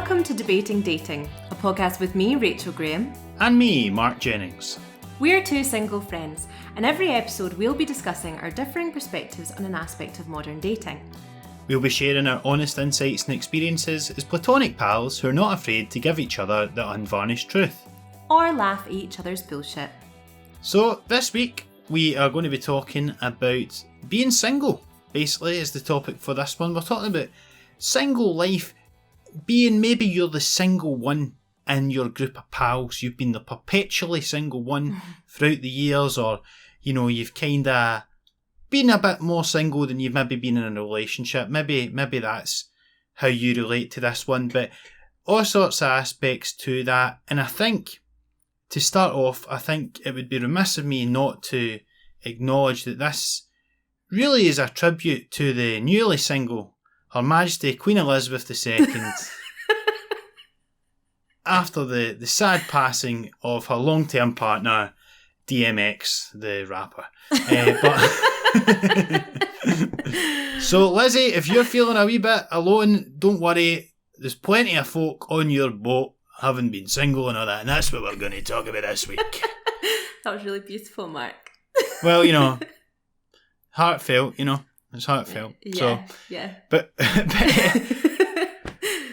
Welcome to Debating Dating, a podcast with me, Rachel Graham. And me, Marc Jennings. We're two single friends, and every episode we'll be discussing our differing perspectives on an aspect of modern dating. We'll be sharing our honest insights and experiences as platonic pals who are not afraid to give each other the unvarnished truth. Or laugh at each other's bullshit. So, this week, we are going to be talking about being single, basically, is the topic for this one. We're talking about single life, being maybe you're the single one in your group of pals. You've been the perpetually single one throughout the years, or, you know, you've kind of been a bit more single than you've maybe been in a relationship. Maybe that's how you relate to this one, but all sorts of aspects to that. And I think, to start off, I think it would be remiss of me not to acknowledge that this really is a tribute to the newly single Her Majesty Queen Elizabeth II after the sad passing of her long-term partner, DMX, the rapper. So, Lizzie, if you're feeling a wee bit alone, don't worry. There's plenty of folk on your boat having been single and all that, and that's what we're going to talk about this week. That was really beautiful, Mark. Well, you know, heartfelt, you know. It's heartfelt. Yeah. But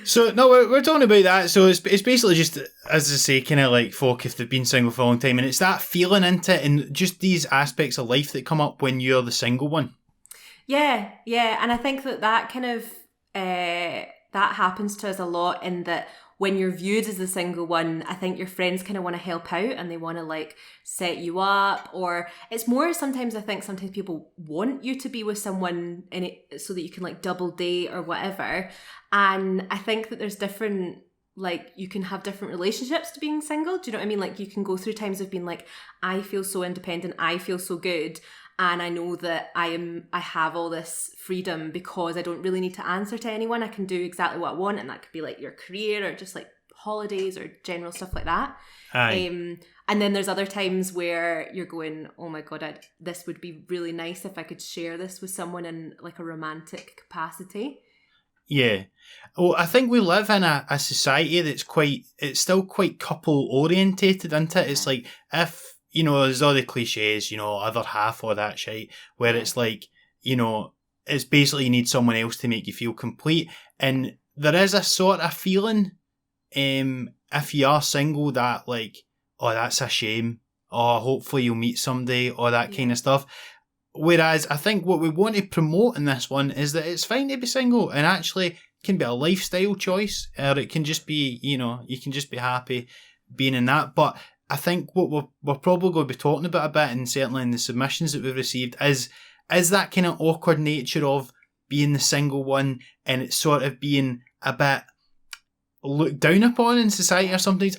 so, no, we're talking about that. So it's basically just, as I say, kind of like folk if they've been single for a long time. And it's that feeling into it and just these aspects of life that come up when you're the single one. Yeah. And I think that kind of, that happens to us a lot in that when you're viewed as the single one, I think your friends kind of want to help out and they want to like set you up, or it's more sometimes people want you to be with someone in it so that you can like double date or whatever. And I think that there's different, like you can have different relationships to being single. Do you know what I mean? Like you can go through times of being like, I feel so independent, I feel so good. And I know that I have all this freedom because I don't really need to answer to anyone. I can do exactly what I want. And that could be like your career or just like holidays or general stuff like that. And then there's other times where you're going, oh my God, this would be really nice if I could share this with someone in like a romantic capacity. Yeah. Well, I think we live in a society that's it's still quite couple orientated, isn't it? It's like if, you know, there's all the cliches, you know, other half or that shit, where it's like, you know, it's basically you need someone else to make you feel complete. And there is a sort of feeling, if you are single, that like, oh, that's a shame. Oh, hopefully you'll meet someday, or that kind of stuff. Whereas I think what we want to promote in this one is that it's fine to be single, and actually it can be a lifestyle choice, or it can just be, you know, you can just be happy being in that. But I think what we're probably going to be talking about a bit, and certainly in the submissions that we've received, is that kind of awkward nature of being the single one, and it's sort of being a bit looked down upon in society or something.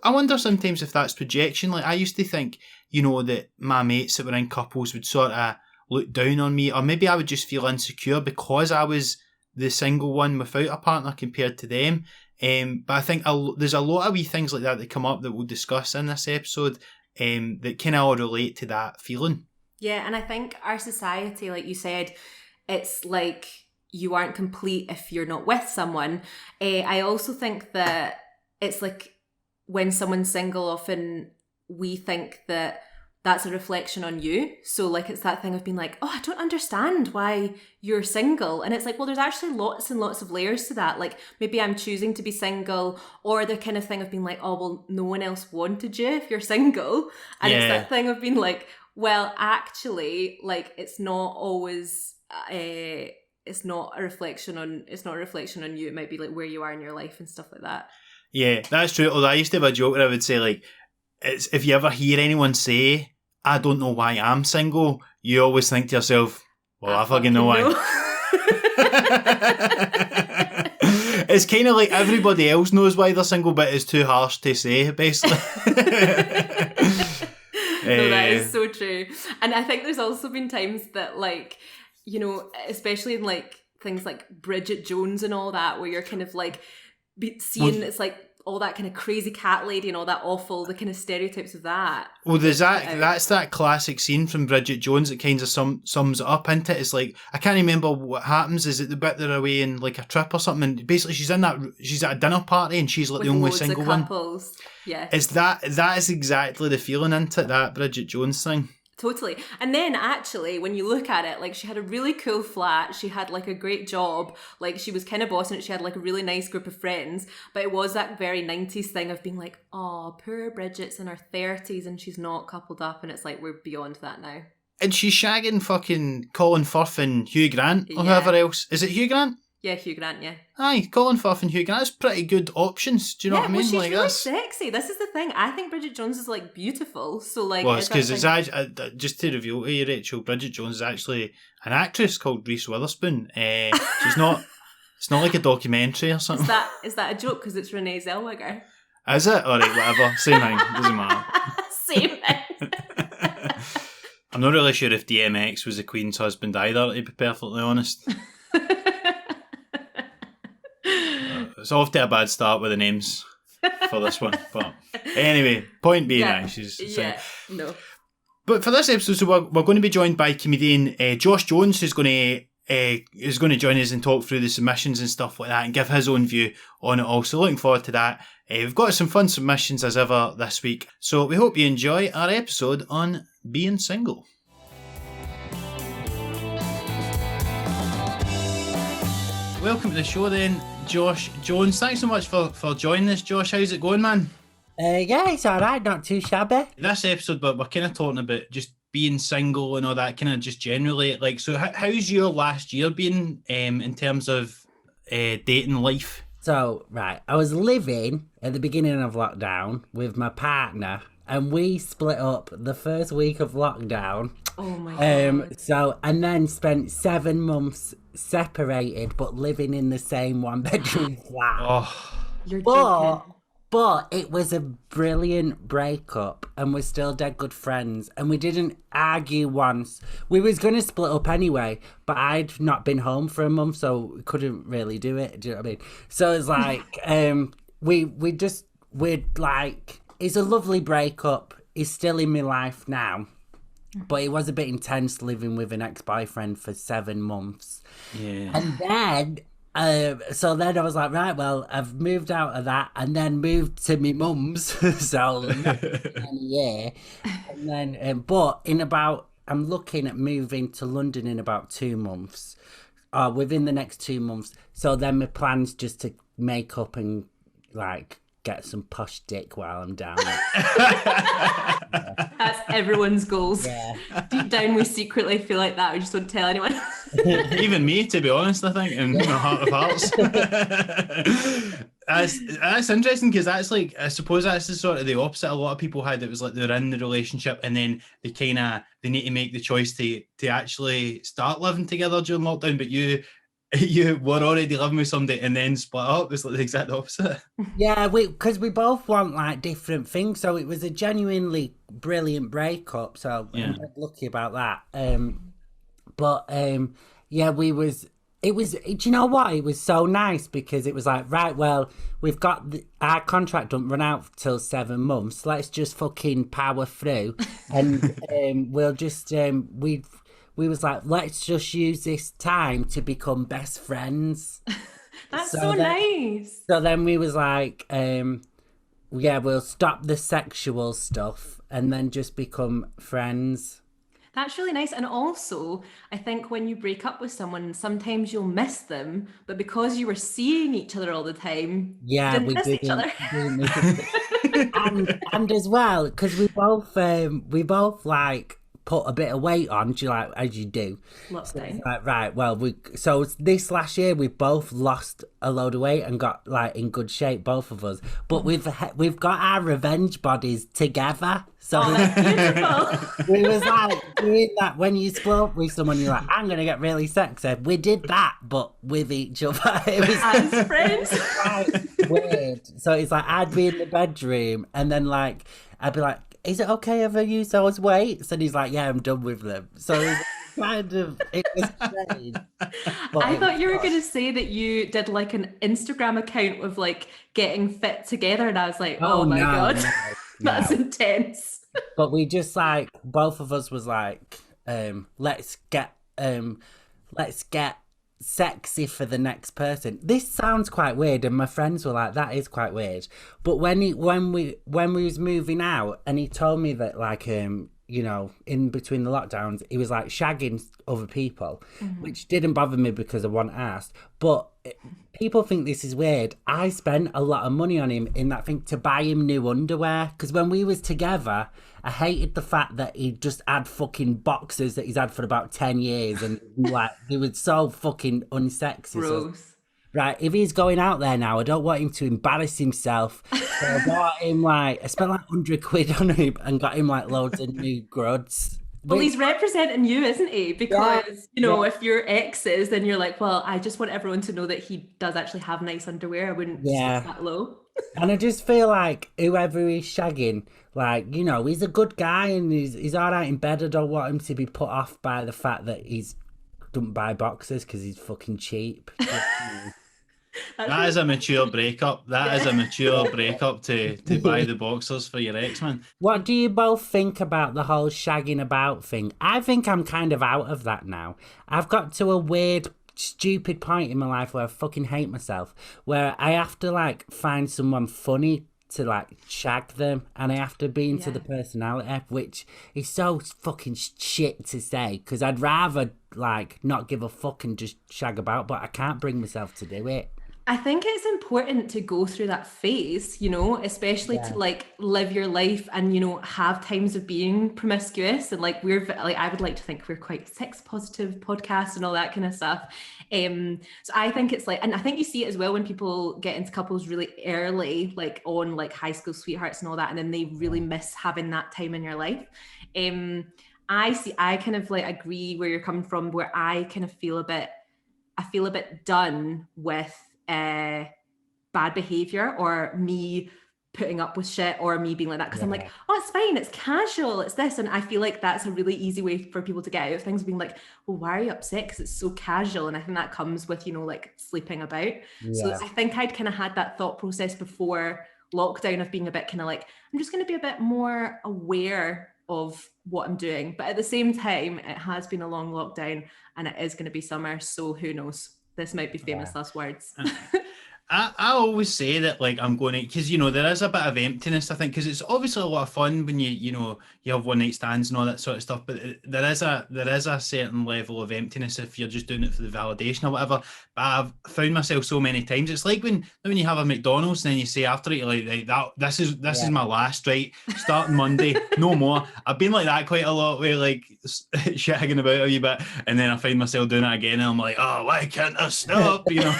I wonder sometimes if that's projection. Like I used to think, you know, that my mates that were in couples would sort of look down on me, or maybe I would just feel insecure because I was the single one without a partner compared to them. But I think there's a lot of wee things like that come up that we'll discuss in this episode that kind of all relate to that feeling. Yeah, and I think our society, like you said, it's like you aren't complete if you're not with someone. I also think that it's like when someone's single, often we think that that's a reflection on you. So like it's that thing of being like, oh, I don't understand why you're single. And it's like, well, there's actually lots and lots of layers to that. Like maybe I'm choosing to be single, or the kind of thing of being like, oh, well, no one else wanted you if you're single. And it's that thing of being like, well, actually, like it's not always it's not a reflection on you. It might be like where you are in your life and stuff like that. Yeah, that's true. Although I used to have a joke where I would say like, it's if you ever hear anyone say, I don't know why I'm single, you always think to yourself, well, I fucking know why. It's kind of like everybody else knows why they're single, but it's too harsh to say, basically. No, that is so true. And I think there's also been times that, like, you know, especially in like things like Bridget Jones and all that, where you're kind of like seeing it's like all that kind of crazy cat lady and all that awful, the kind of stereotypes of that. Well, that's that classic scene from Bridget Jones that kind of sums it up, isn't it? It's like, I can't remember what happens. Is it the bit they're away in like a trip or something? And basically, she's at a dinner party and she's like With the only loads single of one. couples. Yeah. That is exactly the feeling, isn't it? That Bridget Jones thing. Totally. And then actually, when you look at it, like she had a really cool flat. She had like a great job. Like she was kind of bossing it. She had like a really nice group of friends. But it was that very 90s thing of being like, oh, poor Bridget's in her 30s and she's not coupled up. And it's like, we're beyond that now. And she's shagging fucking Colin Firth and Hugh Grant or Yeah. whoever else. Is it Hugh Grant? Yeah, Hugh Grant, yeah. Aye, Colin Firth and Hugh Grant. That's pretty good options. Do you know what I mean? Well, she's like really that's sexy. This is the thing. I think Bridget Jones is like beautiful. So like, well, it's because that it's thing- just to reveal to you, Rachel, Bridget Jones is actually an actress called Reese Witherspoon. She's not. It's not like a documentary or something. Is that a joke? Because it's Renee Zellweger. Is it? All right, whatever. Same thing. Doesn't matter. Same thing. I'm not really sure if DMX was the Queen's husband either, to be perfectly honest. It's off to a bad start with the names for this one. But anyway, point being, No. But for this episode, so we're going to be joined by comedian Josh Jones, who's going to join us and talk through the submissions and stuff like that and give his own view on it all. So looking forward to that. We've got some fun submissions as ever this week. So we hope you enjoy our episode on being single. Welcome to the show then, Josh Jones. Thanks so much for joining us, Josh. How's it going, man? Yeah, it's alright, not too shabby. This episode, but we're kind of talking about just being single and all that, kind of just generally. Like, so how's your last year been in terms of dating life? So, right, I was living at the beginning of lockdown with my partner, and we split up the first week of lockdown. Oh my God. And then spent 7 months separated, but living in the same one-bedroom flat. Oh, You're joking. But it was a brilliant breakup, and we're still dead good friends, and we didn't argue once. We was going to split up anyway, but I'd not been home for a month, so we couldn't really do it. Do you know what I mean? So it's like, we're like, it's a lovely breakup. He's still in my life now, but it was a bit intense living with an ex-boyfriend for 7 months. yeah. And then... so then I was like, right, well, I've moved out of that and then moved to my mum's. So, yeah. And then, but I'm looking at moving to London in about 2 months, within the next 2 months. So then my plan's just to make up and like get some posh dick while I'm down there. That's everyone's goals. Yeah. Deep down, we secretly feel like that. We just don't tell anyone. Even me, to be honest, I think, in my heart of hearts. That's interesting, because that's like, I suppose that's the sort of the opposite a lot of people had. It was like they're in the relationship and then they need to make the choice to actually start living together during lockdown, but you were already living with somebody and then split up. It's like the exact opposite. Yeah, because we both want like different things, so it was a genuinely brilliant breakup. So Yeah. I'm lucky about that. Yeah, it was. Do you know what? It was so nice because it was like, right, well, we've got our contract don't run out till 7 months. Let's just fucking power through, and we'll just we was like, let's just use this time to become best friends. That's so nice. So then we was like, yeah, we'll stop the sexual stuff and then just become friends. That's really nice. And also, I think when you break up with someone, sometimes you'll miss them, but because you were seeing each other all the time, Yeah, you didn't miss each other. and as well, because we both like put a bit of weight on, like as you do. So it's like, right, well, so this last year we both lost a load of weight and got like in good shape, both of us. But we've got our revenge bodies together. So we was like doing that when you split up with someone. You're like, I'm gonna get really sexy. We did that, but with each other. It was as friends. Quite weird. So it's like I'd be in the bedroom and then like I'd be like, is it okay if I use those weights? And he's like, yeah, I'm done with them. So kind of, it was strange. But I thought you were going to say that you did like an Instagram account of like getting fit together, and I was like, oh my God, that's intense. But we just like, both of us was like, let's get sexy for the next person. This sounds quite weird, and my friends were like, that is quite weird. But when we was moving out, and he told me that like you know, in between the lockdowns, he was like shagging other people, which didn't bother me because I wasn't asked. But people think this is weird. I spent a lot of money on him in that thing to buy him new underwear, because when we was together, I hated the fact that he just had fucking boxers that he's had for about 10 years, and like they were so fucking unsexy. Gross. So, right, if he's going out there now, I don't want him to embarrass himself. So I bought him I spent like 100 quid on him and got him like loads of new gruds. Well, he's representing you, isn't he? Because, you know, if you're exes, then you're like, well, I just want everyone to know that he does actually have nice underwear. I wouldn't stoop that low. And I just feel like whoever he's shagging, like, you know, he's a good guy and he's all right in bed. I don't want him to be put off by the fact that he's don't buy boxes because he's fucking cheap. That is a mature breakup. That is a mature breakup to buy the boxers for your ex, man. What do you both think about the whole shagging about thing? I think I'm kind of out of that now. I've got to a weird, stupid point in my life where I fucking hate myself, where I have to like find someone funny to like shag them, and I have to be into the personality, which is so fucking shit to say, because I'd rather like not give a fuck and just shag about, but I can't bring myself to do it. I think it's important to go through that phase, you know, especially to like live your life and, you know, have times of being promiscuous. And like I would like to think we're quite sex positive podcast and all that kind of stuff. So I think it's like, and I think you see it as well when people get into couples really early, like on like high school sweethearts and all that, and then they really miss having that time in your life. I kind of like agree where you're coming from, where I kind of feel a bit done with bad behavior or me putting up with shit or me being like that, because I'm like, oh, it's fine, it's casual, it's this. And I feel like that's a really easy way for people to get out of things, being like, well, why are you upset? Because it's so casual. And I think that comes with, you know, like sleeping about. So I think I'd kind of had that thought process before lockdown of being a bit kind of like, I'm just going to be a bit more aware of what I'm doing. But at the same time, it has been a long lockdown and it is going to be summer, so who knows? This might be famous last words. I always say that, like, I'm going to, because, you know, there is a bit of emptiness, I think, because it's obviously a lot of fun when you know, you have one night stands and all that sort of stuff, but there is a certain level of emptiness if you're just doing it for the validation or whatever. But I've found myself so many times, it's like when you have a McDonald's and then you say after it, you're like this is my last, right? Starting Monday, no more. I've been like that quite a lot, where like shagging about a wee bit, and then I find myself doing it again, and I'm like, oh, why can't I stop? You know.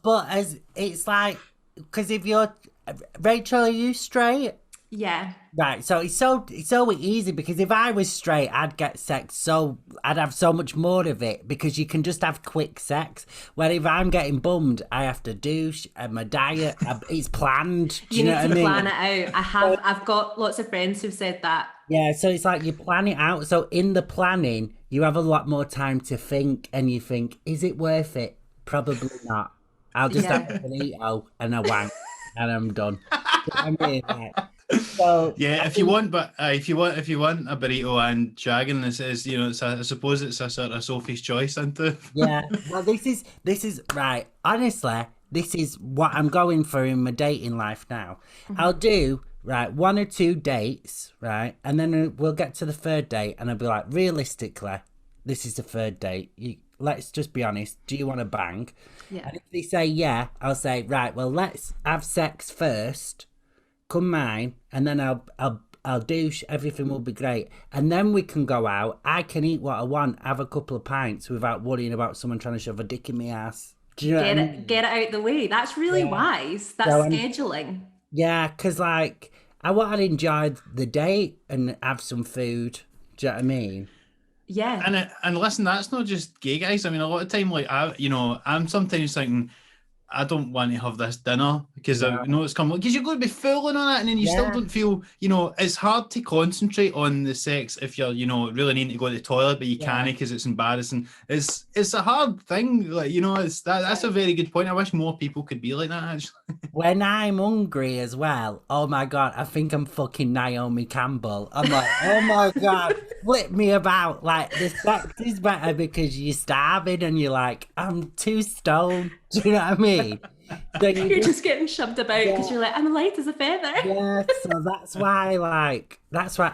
But as it's like, because if you're Rachel, are you straight? Yeah. Right. So it's so easy, because if I was straight, I'd get sex. So I'd have so much more of it, because you can just have quick sex. Where if I'm getting bummed, I have to douche, and my diet, it's planned. You need to plan it out. I've got lots of friends who've said that. Yeah. So it's like you plan it out. So in the planning, you have a lot more time to think, and you think, is it worth it? Probably not. I'll just have a burrito and a wank, and I'm done. I mean, so yeah, if you want a burrito and shagging, this is, you know, I suppose it's a sort of Sophie's choice, isn't it? Yeah. Well, this is right. Honestly, this is what I'm going for in my dating life now. Mm-hmm. I'll do right 1 or 2 dates, right, and then we'll get to the third date, and I'll be like, realistically, this is the third date. Let's just be honest. Do you want to bang? Yeah. And if they say yeah, I'll say, right, well, let's have sex first. Come mine, and then I'll douche. Everything will be great, and then we can go out. I can eat what I want, have a couple of pints without worrying about someone trying to shove a dick in my ass. Do you know what I mean? Get it out the way. That's really wise. That's scheduling. Yeah, because like I want to enjoy the date and have some food. Do you know what I mean? Yeah. And listen, that's not just gay guys. I mean, a lot of time, like I'm sometimes thinking, I don't want to have this dinner because I No. know it's coming. Because you're going to be fooling on it, and then you still Yeah. don't feel, it's hard to concentrate on the sex if you're, really needing to go to the toilet, but you Yeah. can't because it's embarrassing. It's a hard thing, like, that's a very good point. I wish more people could be like that, actually. When I'm hungry as well, oh my God, I think I'm fucking Naomi Campbell. I'm like, oh my God, flip me about. Like, the sex is better because you're starving and you're like, I'm too stoned. Do you know what I mean? So You're just getting shoved about because you're like, I'm light as a feather. yeah, so that's why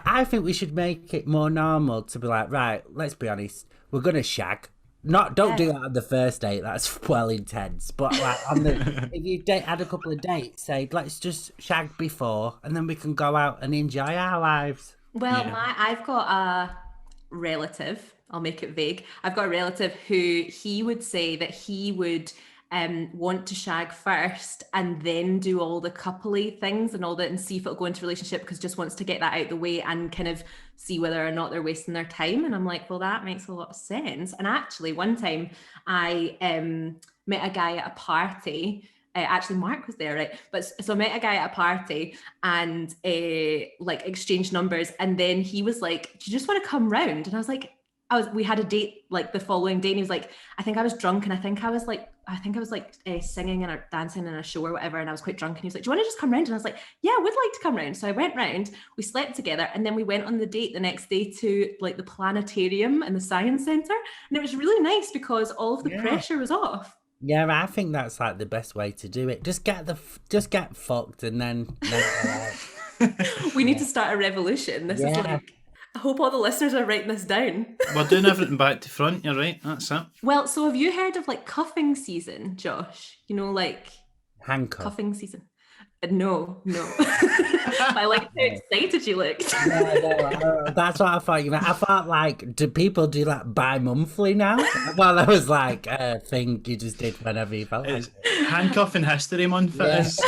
I think we should make it more normal to be like, right, let's be honest, we're gonna shag. Don't do that on the first date. That's well intense. But like if you had a couple of dates, say let's just shag before, and then we can go out and enjoy our lives. Well, Yeah. I've got a relative. I'll make it vague. I've got a relative who he would say that he would want to shag first and then do all the coupley things and all that and see if it'll go into a relationship because just wants to get that out the way and kind of see whether or not they're wasting their time. And I'm like, well, that makes a lot of sense. And actually, one time I met a guy at a party. Actually, Mark was there, right? But so I met a guy at a party and like exchanged numbers, and then he was like, "Do you just want to come round?" And I was like, we had a date like the following day, and he was like, I think I was drunk, and I think I was like singing and dancing in a show or whatever, and I was quite drunk, and he was like, do you want to just come round? And I was like, yeah, I would like to come round. So I went round, we slept together, and then we went on the date the next day to like the planetarium and the science centre, and it was really nice because all of the pressure was off. Yeah, I think that's like the best way to do it. Just get fucked and then We need to start a revolution. This is like, I hope all the listeners are writing this down. We're doing everything back to front, you're right, that's it. Well, so have you heard of like cuffing season, Josh? Like handcuff. cuffing season. No. I like how excited you looked. No, that's what I thought you meant. I thought like, do people do that bi-monthly now? Well, that was like a thing you just did whenever you felt like It's handcuffing history month, it is.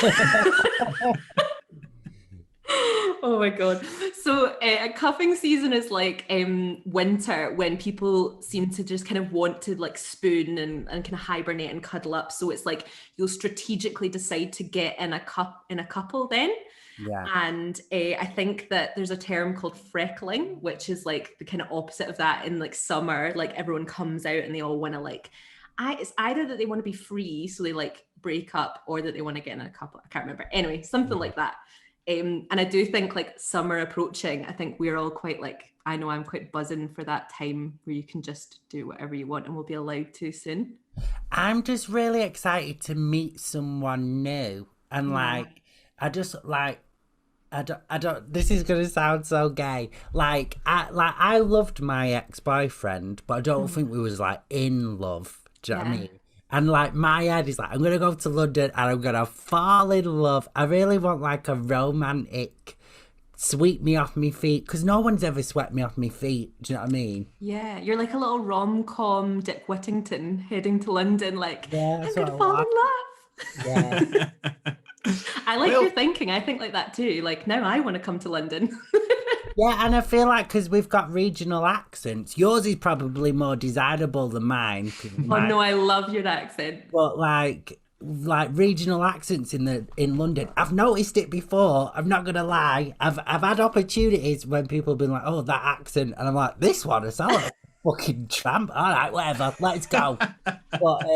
Oh my God. So a cuffing season is like winter when people seem to just kind of want to like spoon and kind of hibernate and cuddle up. So it's like you'll strategically decide to get in a couple then. Yeah. And I think that there's a term called freckling, which is like the kind of opposite of that in like summer, like everyone comes out and they all want to like, it's either that they want to be free, so they like break up, or that they want to get in a couple. I can't remember. Anyway, something like that. And I do think like summer approaching, I think we're all quite like, I know I'm quite buzzing for that time where you can just do whatever you want and we'll be allowed to soon. I'm just really excited to meet someone new. And like, I don't, this is going to sound so gay. I loved my ex-boyfriend, but I don't think we was like in love. Do you know what I mean? And like my head is like, I'm gonna go to London and I'm gonna fall in love. I really want like a romantic sweep me off my feet, because no one's ever swept me off my feet. Do you know what I mean? Yeah, you're like a little rom-com Dick Whittington heading to London, like, I'm gonna fall in love. Yeah. I like your thinking. I think like that too. Like now I want to come to London. Yeah, and I feel like because we've got regional accents, yours is probably more desirable than mine. Oh no, I love your accent. But like regional accents in London, I've noticed it before. I'm not gonna lie. I've had opportunities when people have been like, "Oh, that accent," and I'm like, "This one, it's all fucking tramp." All right, whatever, let's go. But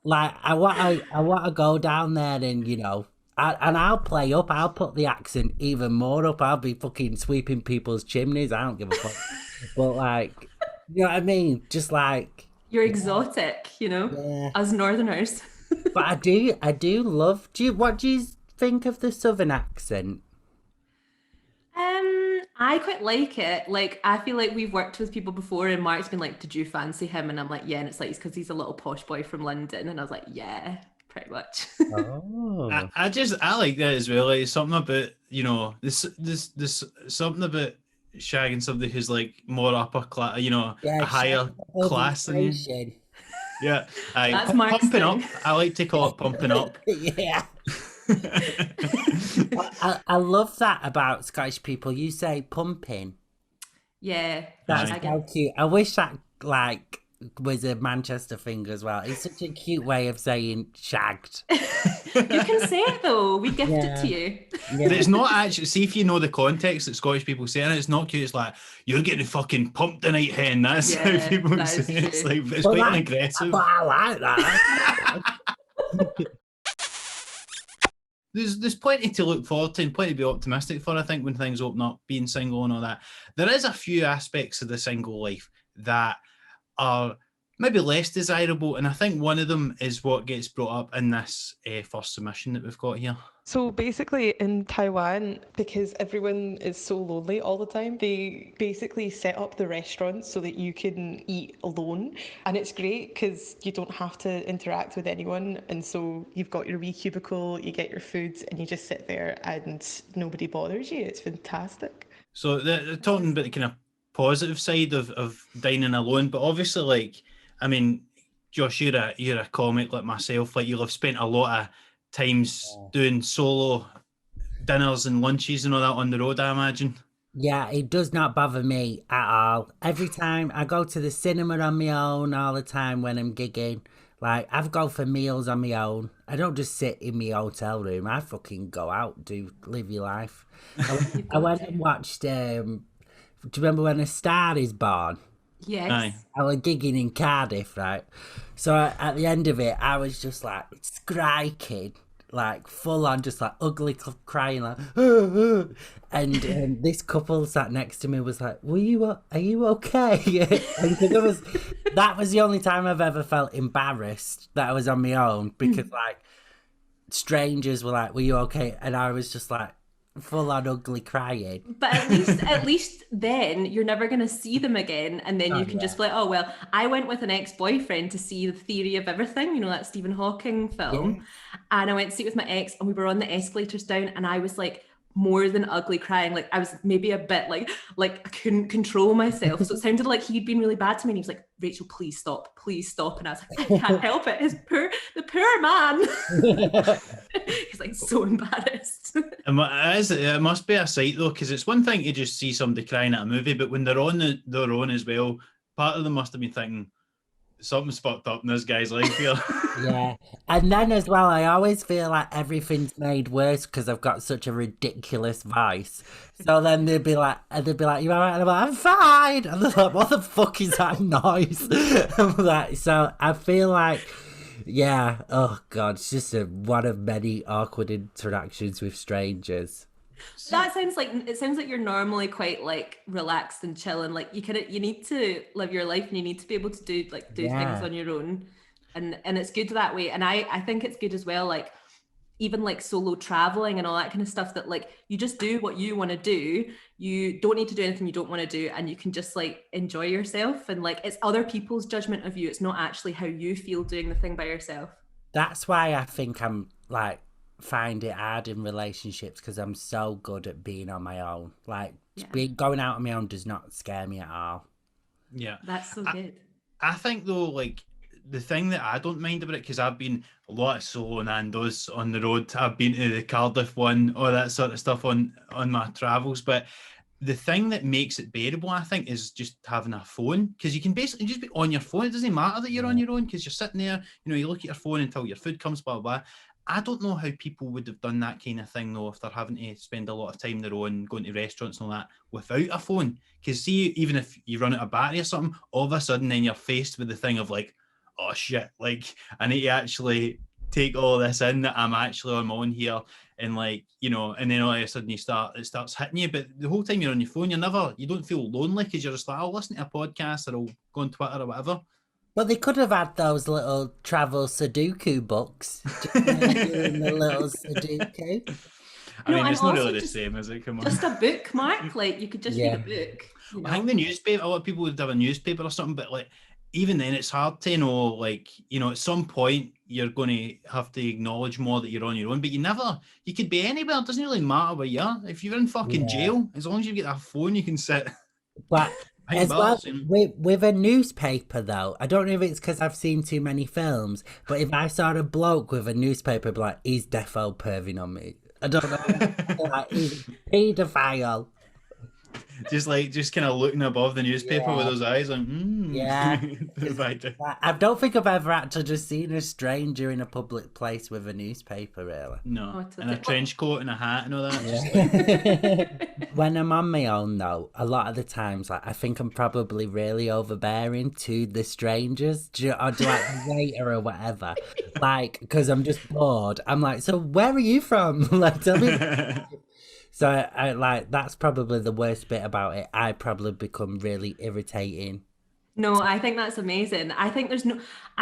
like I want to go down there and I'll play up. I'll put the accent even more up. I'll be fucking sweeping people's chimneys. I don't give a fuck. But like, you know what I mean? Just like you're exotic, as Northerners. But I do love. What do you think of the Southern accent? I quite like it. Like, I feel like we've worked with people before, and Mark's been like, "Did you fancy him?" And I'm like, "Yeah." And it's like, it's because he's a little posh boy from London, and I was like, "Yeah." Pretty much. Oh. I like that as well. Like something about this something about shagging somebody who's like more upper class, a higher class than you. Yeah, that's pumping up. I like to call it pumping up. Yeah. I love that about Scottish people. You say pumping. Yeah, That's so cute. I wish that like was a Manchester thing as well. It's such a cute way of saying shagged. You can say it though. We gift it to you. But it's not actually, see if you know the context that Scottish people say it, it's not cute. It's like, you're getting fucking pumped tonight, hen. That's how people say it. It's like, it's quite aggressive. But I like that. There's plenty to look forward to and plenty to be optimistic for, I think, when things open up, being single and all that. There is a few aspects of the single life that are maybe less desirable, and I think one of them is what gets brought up in this first submission that we've got here. So basically in Taiwan, because everyone is so lonely all the time, they basically set up the restaurants so that you can eat alone. And it's great because you don't have to interact with anyone. And so you've got your wee cubicle, you get your food, and you just sit there and nobody bothers you. It's fantastic. So they're talking about the kind of positive side of dining alone, but obviously, like, I mean, Josh, you're a comic like myself. Like, you'll have spent a lot of times doing solo dinners and lunches and all that on the road, I imagine. Yeah, it does not bother me at all. Every time I go to the cinema on my own, all the time when I'm gigging, like, I've go for meals on my own. I don't just sit in my hotel room. I fucking go out, live your life. I went and watched, do you remember when A Star Is Born? Yes. Aye. I was gigging in Cardiff, right? So at the end of it, I was just like skriking, like full on, just like ugly crying, like, and this couple sat next to me was like, are you okay? And that was the only time I've ever felt embarrassed that I was on my own, because like strangers were like, were you okay? And I was just like, full on ugly crying. But at least then you're never going to see them again, and then you can just be like, oh well, I went with an ex-boyfriend to see The Theory of Everything, you know, that Stephen Hawking film, and I went to see it with my ex, and we were on the escalators down, and I was like more than ugly crying. Like, I was maybe a bit like I couldn't control myself, so it sounded like he'd been really bad to me, and he was like, Rachel, please stop, and I was like, I can't help it, the poor man. He's like so embarrassed. It must be a sight though, because it's one thing to just see somebody crying at a movie, but when they're on their own as well, part of them must have been thinking, something's fucked up in this guy's life here. Yeah, and then as well, I always feel like everything's made worse because I've got such a ridiculous voice. So then they'd be like, you all right? And I'm like, I'm fine. And they're like, what the fuck is that noise? I'm like, so I feel like, yeah, oh God, it's just one of many awkward interactions with strangers. That sounds like you're normally quite like relaxed and chill, and like you need to live your life, and you need to be able to do things on your own, and it's good that way. And I think it's good as well, like even like solo traveling and all that kind of stuff, that like you just do what you want to do. You don't need to do anything you don't want to do, and you can just like enjoy yourself, and like it's other people's judgment of you. It's not actually how you feel doing the thing by yourself. That's why I think I'm like find it hard in relationships, because I'm so good at being on my own. Like going out on my own does not scare me at all. Yeah, that's so good. I think though, like the thing that I don't mind about it, because I've been a lot of solo nandos on the road. I've been to the Cardiff one, all that sort of stuff on my travels. But the thing that makes it bearable, I think, is just having a phone, because you can basically just be on your phone. It doesn't matter that you're on your own, because you're sitting there, you know, you look at your phone until your food comes, blah, blah, blah. I don't know how people would have done that kind of thing, though, if they're having to spend a lot of time their own, going to restaurants and all that, without a phone. Because see, even if you run out of battery or something, all of a sudden then you're faced with the thing of like, oh shit, like I need to actually take all this in, that I'm actually on my own here, and like, you know, and then all of a sudden it starts hitting you. But the whole time you're on your phone, you don't feel lonely, because you're just like, I'll listen to a podcast, or I'll go on Twitter or whatever. Well, they could have had those little travel Sudoku books. Just doing the little Sudoku. I mean, it's not really the same, is it? Come on. Just a book, Mark. Like, you could just read a book. You know? I think the newspaper, a lot of people would have a newspaper or something, but like, even then it's hard to know, like, you know, at some point you're going to have to acknowledge more that you're on your own, but you could be anywhere. It doesn't really matter where you are. If you're in fucking jail, as long as you get that phone, you can sit. But as well, with a newspaper though, I don't know if it's because I've seen too many films, but if I saw a bloke with a newspaper, I'd be like, he's defo perving on me. I don't know. Like, he's a paedophile. just kind of looking above the newspaper with those eyes, like, Yeah. Divided. I don't think I've ever actually just seen a stranger in a public place with a newspaper, really. No, Oh, and a trench coat and a hat and all that. When I'm on my own, though, a lot of the times, like, I think I'm probably really overbearing to the strangers, or to like the waiter or whatever. Like, because I'm just bored. I'm like, so where are you from? Like, tell me. So I like that's probably the worst bit about it. I probably become really irritating. No, I think that's amazing. I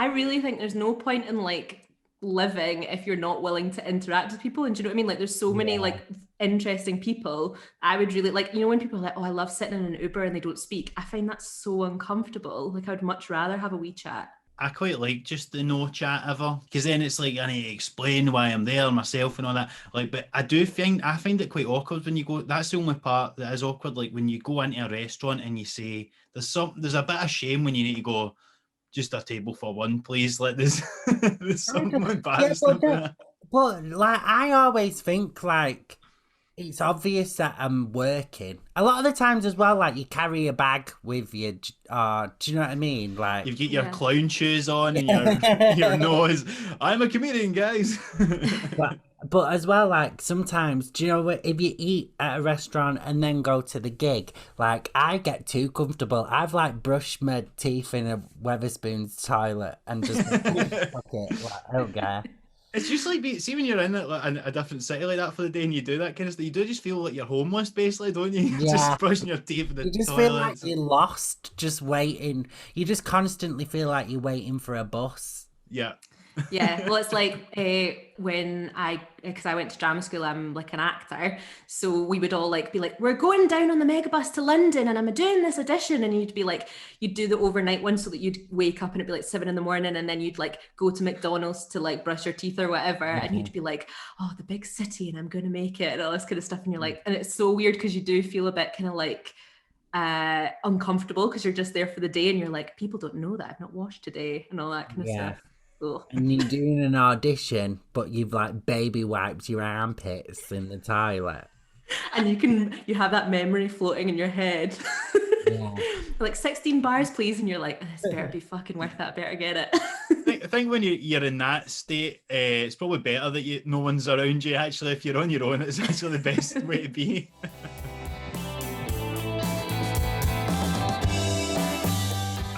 really think there's no point in like living if you're not willing to interact with people. And do you know what I mean? Like there's so many like interesting people. I would really like, when people are like, oh, I love sitting in an Uber and they don't speak. I find that so uncomfortable. Like I would much rather have a wee chat. I quite like just the no chat ever, because then it's like I need to explain why I'm there myself and all that. Like, but I find it quite awkward when you go. That's the only part that is awkward. Like when you go into a restaurant and you say there's a bit of shame when you need to go. Just a table for one, please. Like there's something embarrassing about that. But like I always think like it's obvious that I'm working. A lot of the times as well, like you carry a bag with you, do you know what I mean? Like You've got your clown shoes on and your nose. I'm a comedian, guys. but as well, like sometimes, do you know what? If you eat at a restaurant and then go to the gig, like I get too comfortable. I've like brushed my teeth in a Weatherspoon's toilet and just fuck it. Like, I don't care. It's just like, see when you're in a different city like that for the day and you do that kind of stuff, you do just feel like you're homeless basically, don't you? Yeah. Just brushing your teeth in the You just toilet. feel like you're lost, just waiting. You just constantly feel like you're waiting for a bus. Yeah. Yeah, well, it's like because I went to drama school, I'm like an actor, so we would all like be like, we're going down on the megabus to London and I'm doing this audition, and you'd be like, you'd do the overnight one so that you'd wake up and it'd be like 7 a.m, and then you'd like go to McDonald's to like brush your teeth or whatever, and you'd be like, oh, the big city and I'm gonna make it and all this kind of stuff, and you're like, and it's so weird because you do feel a bit kind of like uncomfortable because you're just there for the day and you're like, people don't know that I've not washed today and all that kind of stuff. Ugh. And you're doing an audition, but you've like baby wiped your armpits in the toilet. And you have that memory floating in your head. Yeah. Like 16 bars, please, and you're like, this better be fucking worth that. Better get it. I think when you're in that state, it's probably better that no one's around you. Actually, if you're on your own, it's actually the best way to be.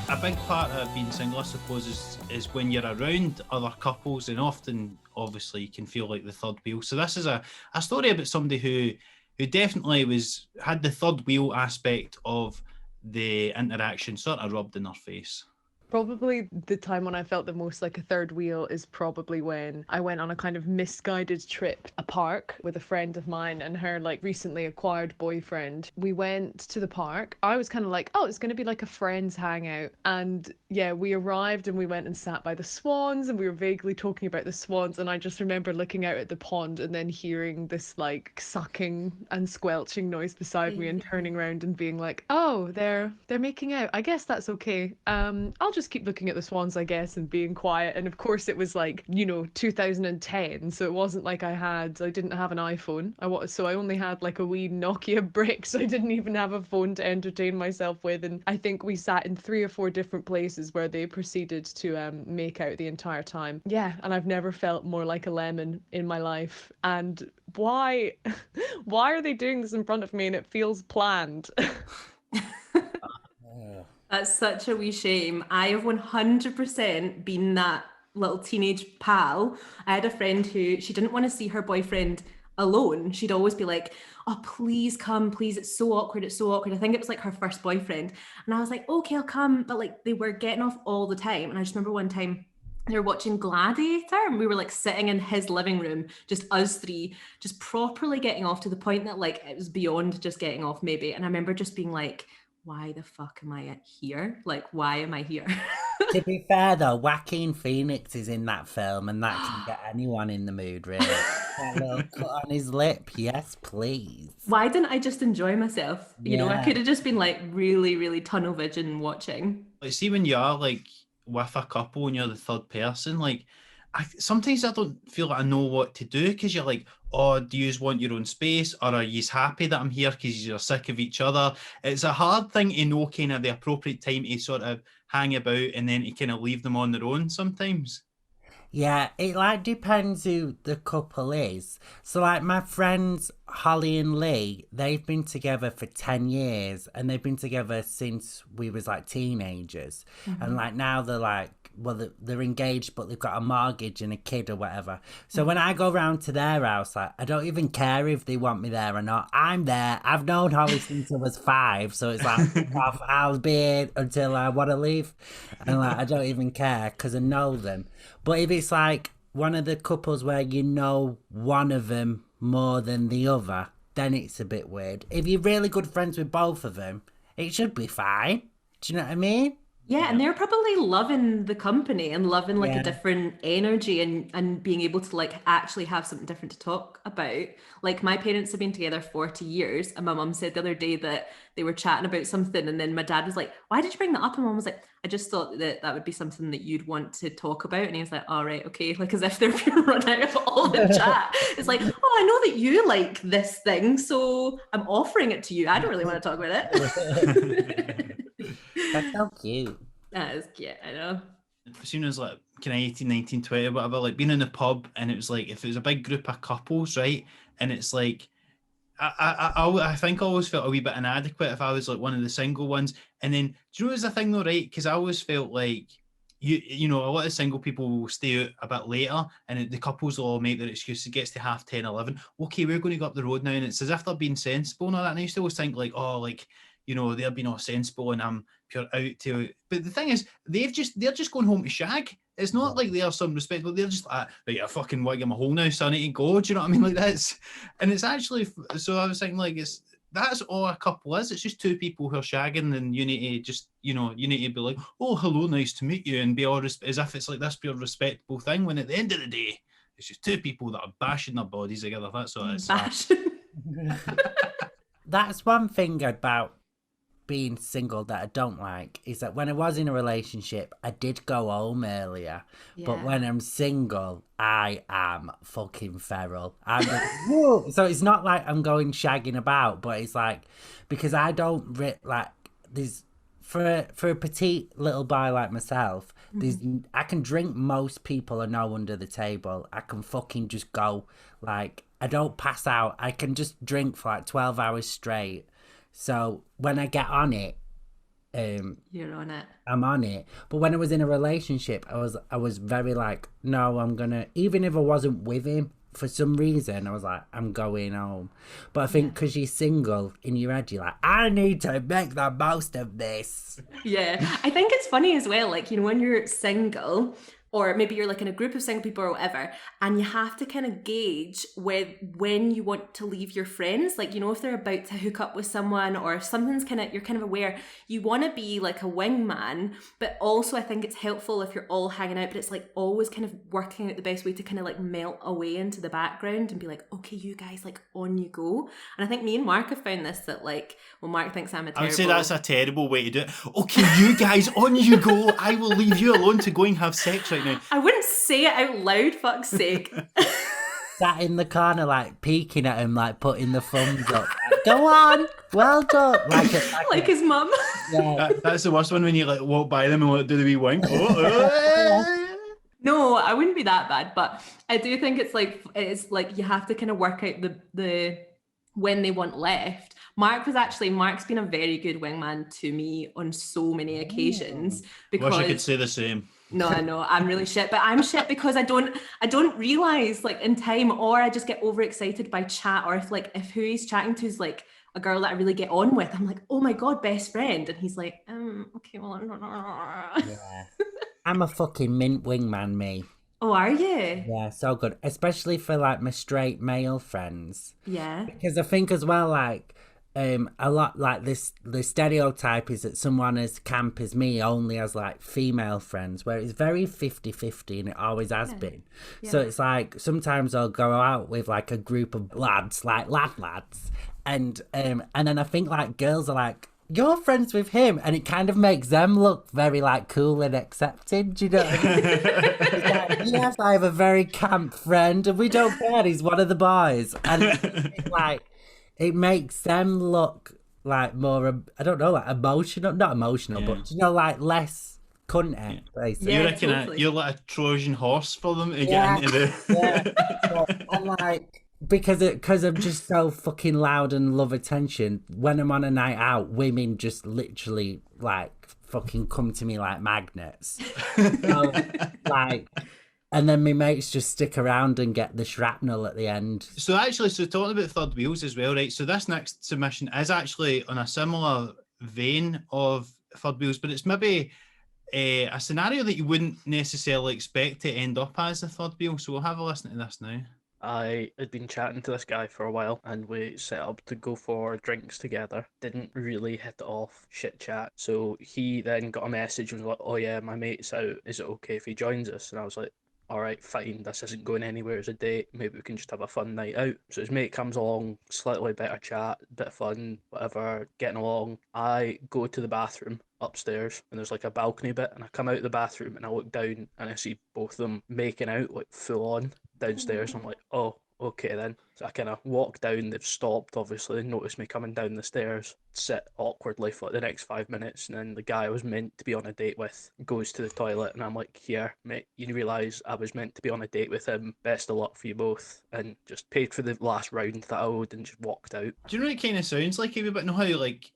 A big part of being single, I suppose, is when you're around other couples, and often, obviously, you can feel like the third wheel. So this is a story about somebody who definitely had the third wheel aspect of the interaction sort of rubbed in her face. Probably the time when I felt the most like a third wheel is probably when I went on a kind of misguided trip, a park with a friend of mine and her like recently acquired boyfriend. We went to the park. I was kind of like, oh, it's going to be like a friend's hangout. And yeah, we arrived and we went and sat by the swans and we were vaguely talking about the swans. And I just remember looking out at the pond and then hearing this like sucking and squelching noise beside me and turning around and being like, oh, they're making out. I guess that's okay. I'll just keep looking at the swans, I guess, and being quiet. And of course it was like, 2010, so it wasn't like I didn't have an iPhone. So I only had like a wee Nokia brick, so I didn't even have a phone to entertain myself with. And I think we sat in 3 or 4 different places where they proceeded to make out the entire time. Yeah, and I've never felt more like a lemon in my life. And why are they doing this in front of me and it feels planned? That's such a wee shame. I have 100% been that little teenage pal. I had a friend who, she didn't want to see her boyfriend alone. She'd always be like, oh, please come, please. It's so awkward. It's so awkward. I think it was like her first boyfriend. And I was like, okay, I'll come. But like they were getting off all the time. And I just remember one time they were watching Gladiator and we were like sitting in his living room, just us 3, just properly getting off to the point that like it was beyond just getting off maybe. And I remember just being like, why the fuck am I here? Like, why am I here? To be fair though, Joaquin Phoenix is in that film and that can get anyone in the mood, really. That little cut on his lip, yes please. Why didn't I just enjoy myself? I could have just been like really, really tunnel vision watching. Like, see when you are like with a couple and you're the third person, like sometimes I don't feel like I know what to do, because you're like, oh, do you want your own space, or are you happy that I'm here because you're sick of each other? It's a hard thing to know kind of the appropriate time to sort of hang about and then to kind of leave them on their own sometimes. Yeah, it like depends who the couple is. So like my friends Holly and Lee, they've been together for 10 years and they've been together since we was like teenagers. And like now they're like, well, they're engaged, but they've got a mortgage and a kid or whatever. So when I go round to their house, like I don't even care if they want me there or not. I'm there. I've known Holly since I was 5, so it's like, fuck off, I'll be here until I want to leave. And like I don't even care because I know them. But if it's like one of the couples where you know one of them more than the other, then it's a bit weird. If you're really good friends with both of them, it should be fine. Do you know what I mean? Yeah, and they're probably loving the company and loving like Yeah. a different energy and being able to like actually have something different to talk about. Like my parents have been together 40 years, and my mum said the other day that they were chatting about something, and then my dad was like, "Why did you bring that up?" And mum was like, "I just thought that that would be something that you'd want to talk about." And he was like, "All right, okay," like as if they're run out of all the chat. It's like, "Oh, I know that you like this thing, so I'm offering it to you. I don't really want to talk about it." That's so cute. That is cute, I know. As soon as like kind of 18, 19, 20, whatever, like being in the pub, and it was like, if it was a big group of couples, right? And it's like, I think I always felt a wee bit inadequate if I was like one of the single ones. And then, do you know what's the thing though, right? Because I always felt like, you know, a lot of single people will stay out a bit later, and the couples will all make their excuse. It gets to 10:30, 11. Okay, we're going to go up the road now, and it's as if they're being sensible and all that. And I used to always think like, oh, like, you know, they're being all sensible and I'm pure out to. But the thing is, they're just going home to shag. It's not like they are some respect, but they're just like, right, I fucking want to get my hole now, so I need to go. Do you know what I mean? Like that's, and it's actually. So I was thinking like that's all a couple is. It's just two people who are shagging, and you need to just, you know, you need to be like, oh, hello, nice to meet you, and be all as if it's like this pure respectable thing. When at the end of the day, it's just two people that are bashing their bodies together. That's what it's. Bash. That's one thing about being single that I don't like, is that when I was in a relationship, I did go home earlier. But Yeah. when I'm single, I am fucking feral. I'm like, whoa. So it's not like I'm going shagging about, but it's like, because I don't like, there's, for a petite little boy like myself, there's I can drink most people I know under the table. I can fucking just go, like, I don't pass out. I can just drink for like 12 hours straight. So when I get on it, You're on it. I'm on it. But when I was in a relationship, I was very like, no, I'm gonna, even if I wasn't with him, for some reason, I was like, I'm going home. But I think because you're single, in your head, you're like, I need to make the most of this. Yeah. I think it's funny as well, like, you know, when you're single, or maybe you're like in a group of single people or whatever, and you have to kind of gauge when you want to leave your friends. Like, you know, if they're about to hook up with someone, or if something's you're kind of aware, you want to be like a wingman, but also I think it's helpful if you're all hanging out, but it's like always kind of working out the best way to kind of like melt away into the background and be like, okay, you guys, like, on you go. And I think me and Mark have found this, that like, well, Mark thinks I'm a terrible... I would say that's a terrible way to do it. Okay, you guys, on you go. I will leave you alone to go and have sex right now. I wouldn't say it out loud, fuck's sake. Sat in the corner, like, peeking at him, like, putting the thumbs up. Like, go on, well done. Like his mum. Yeah. That's the worst one, when you like walk by them and like, do the wee wink. Oh. No, I wouldn't be that bad, but I do think it's like you have to kind of work out the when they want left. Mark's been a very good wingman to me on so many occasions, because Wish I could say the same. No, I know I'm really shit, but I'm shit because I don't realize like in time, or I just get overexcited by chat, or if who he's chatting to is like a girl that I really get on with, I'm like, oh my god, best friend, and he's like, okay, well, Yeah. I'm a fucking mint wingman, me. Oh, are you? Yeah, so good. Especially for like my straight male friends. Yeah. Because I think as well, like, a lot like this, the stereotype is that someone as camp as me only has like female friends, where it's very 50-50, and it always has been. Yeah. So it's like sometimes I'll go out with like a group of lads, like lads, and then I think like girls are like you're friends with him, and it kind of makes them look very like cool and accepting. Do you know what I mean? It's like, yes, I have a very camp friend, and we don't care. He's one of the boys, and like it makes them look like more. I don't know, like emotional, not emotional, but like less content. Basically. You Yeah, reckon totally. you're like a Trojan horse for them to Yeah, get into the. yeah. And like because I'm just so fucking loud and love attention. When I'm on a night out, women just literally like fucking come to me like magnets. So, like, and then my mates just stick around and get the shrapnel at the end. So actually, so talking about third wheels as well, right? So this next submission is actually on a similar vein of third wheels, but it's maybe a scenario that you wouldn't necessarily expect to end up as a third wheel. So we'll have a listen to this now. I had been chatting to this guy for a while and we set up to go for drinks together. Didn't really hit it off, shit chat. So he then got a message and was like, oh yeah, my mate's out. Is it okay if he joins us? And I was like, all right, fine. This isn't going anywhere as a date. Maybe we can just have a fun night out. So his mate comes along, slightly better chat, bit of fun, whatever, getting along. I go to the bathroom upstairs and there's like a balcony bit and I come out the bathroom and I look down and I see both of them making out like full on downstairs. I'm like, oh, okay then. So I kind of walk down, they've stopped obviously, noticed me coming down the stairs, sit awkwardly for like the next 5 minutes, and then the guy I was meant to be on a date with goes to the toilet and I'm like, here, mate, you realise I was meant to be on a date with him, best of luck for you both, and just paid for the last round that I owed and just walked out. Do you know what it kind of sounds like? A bit know how like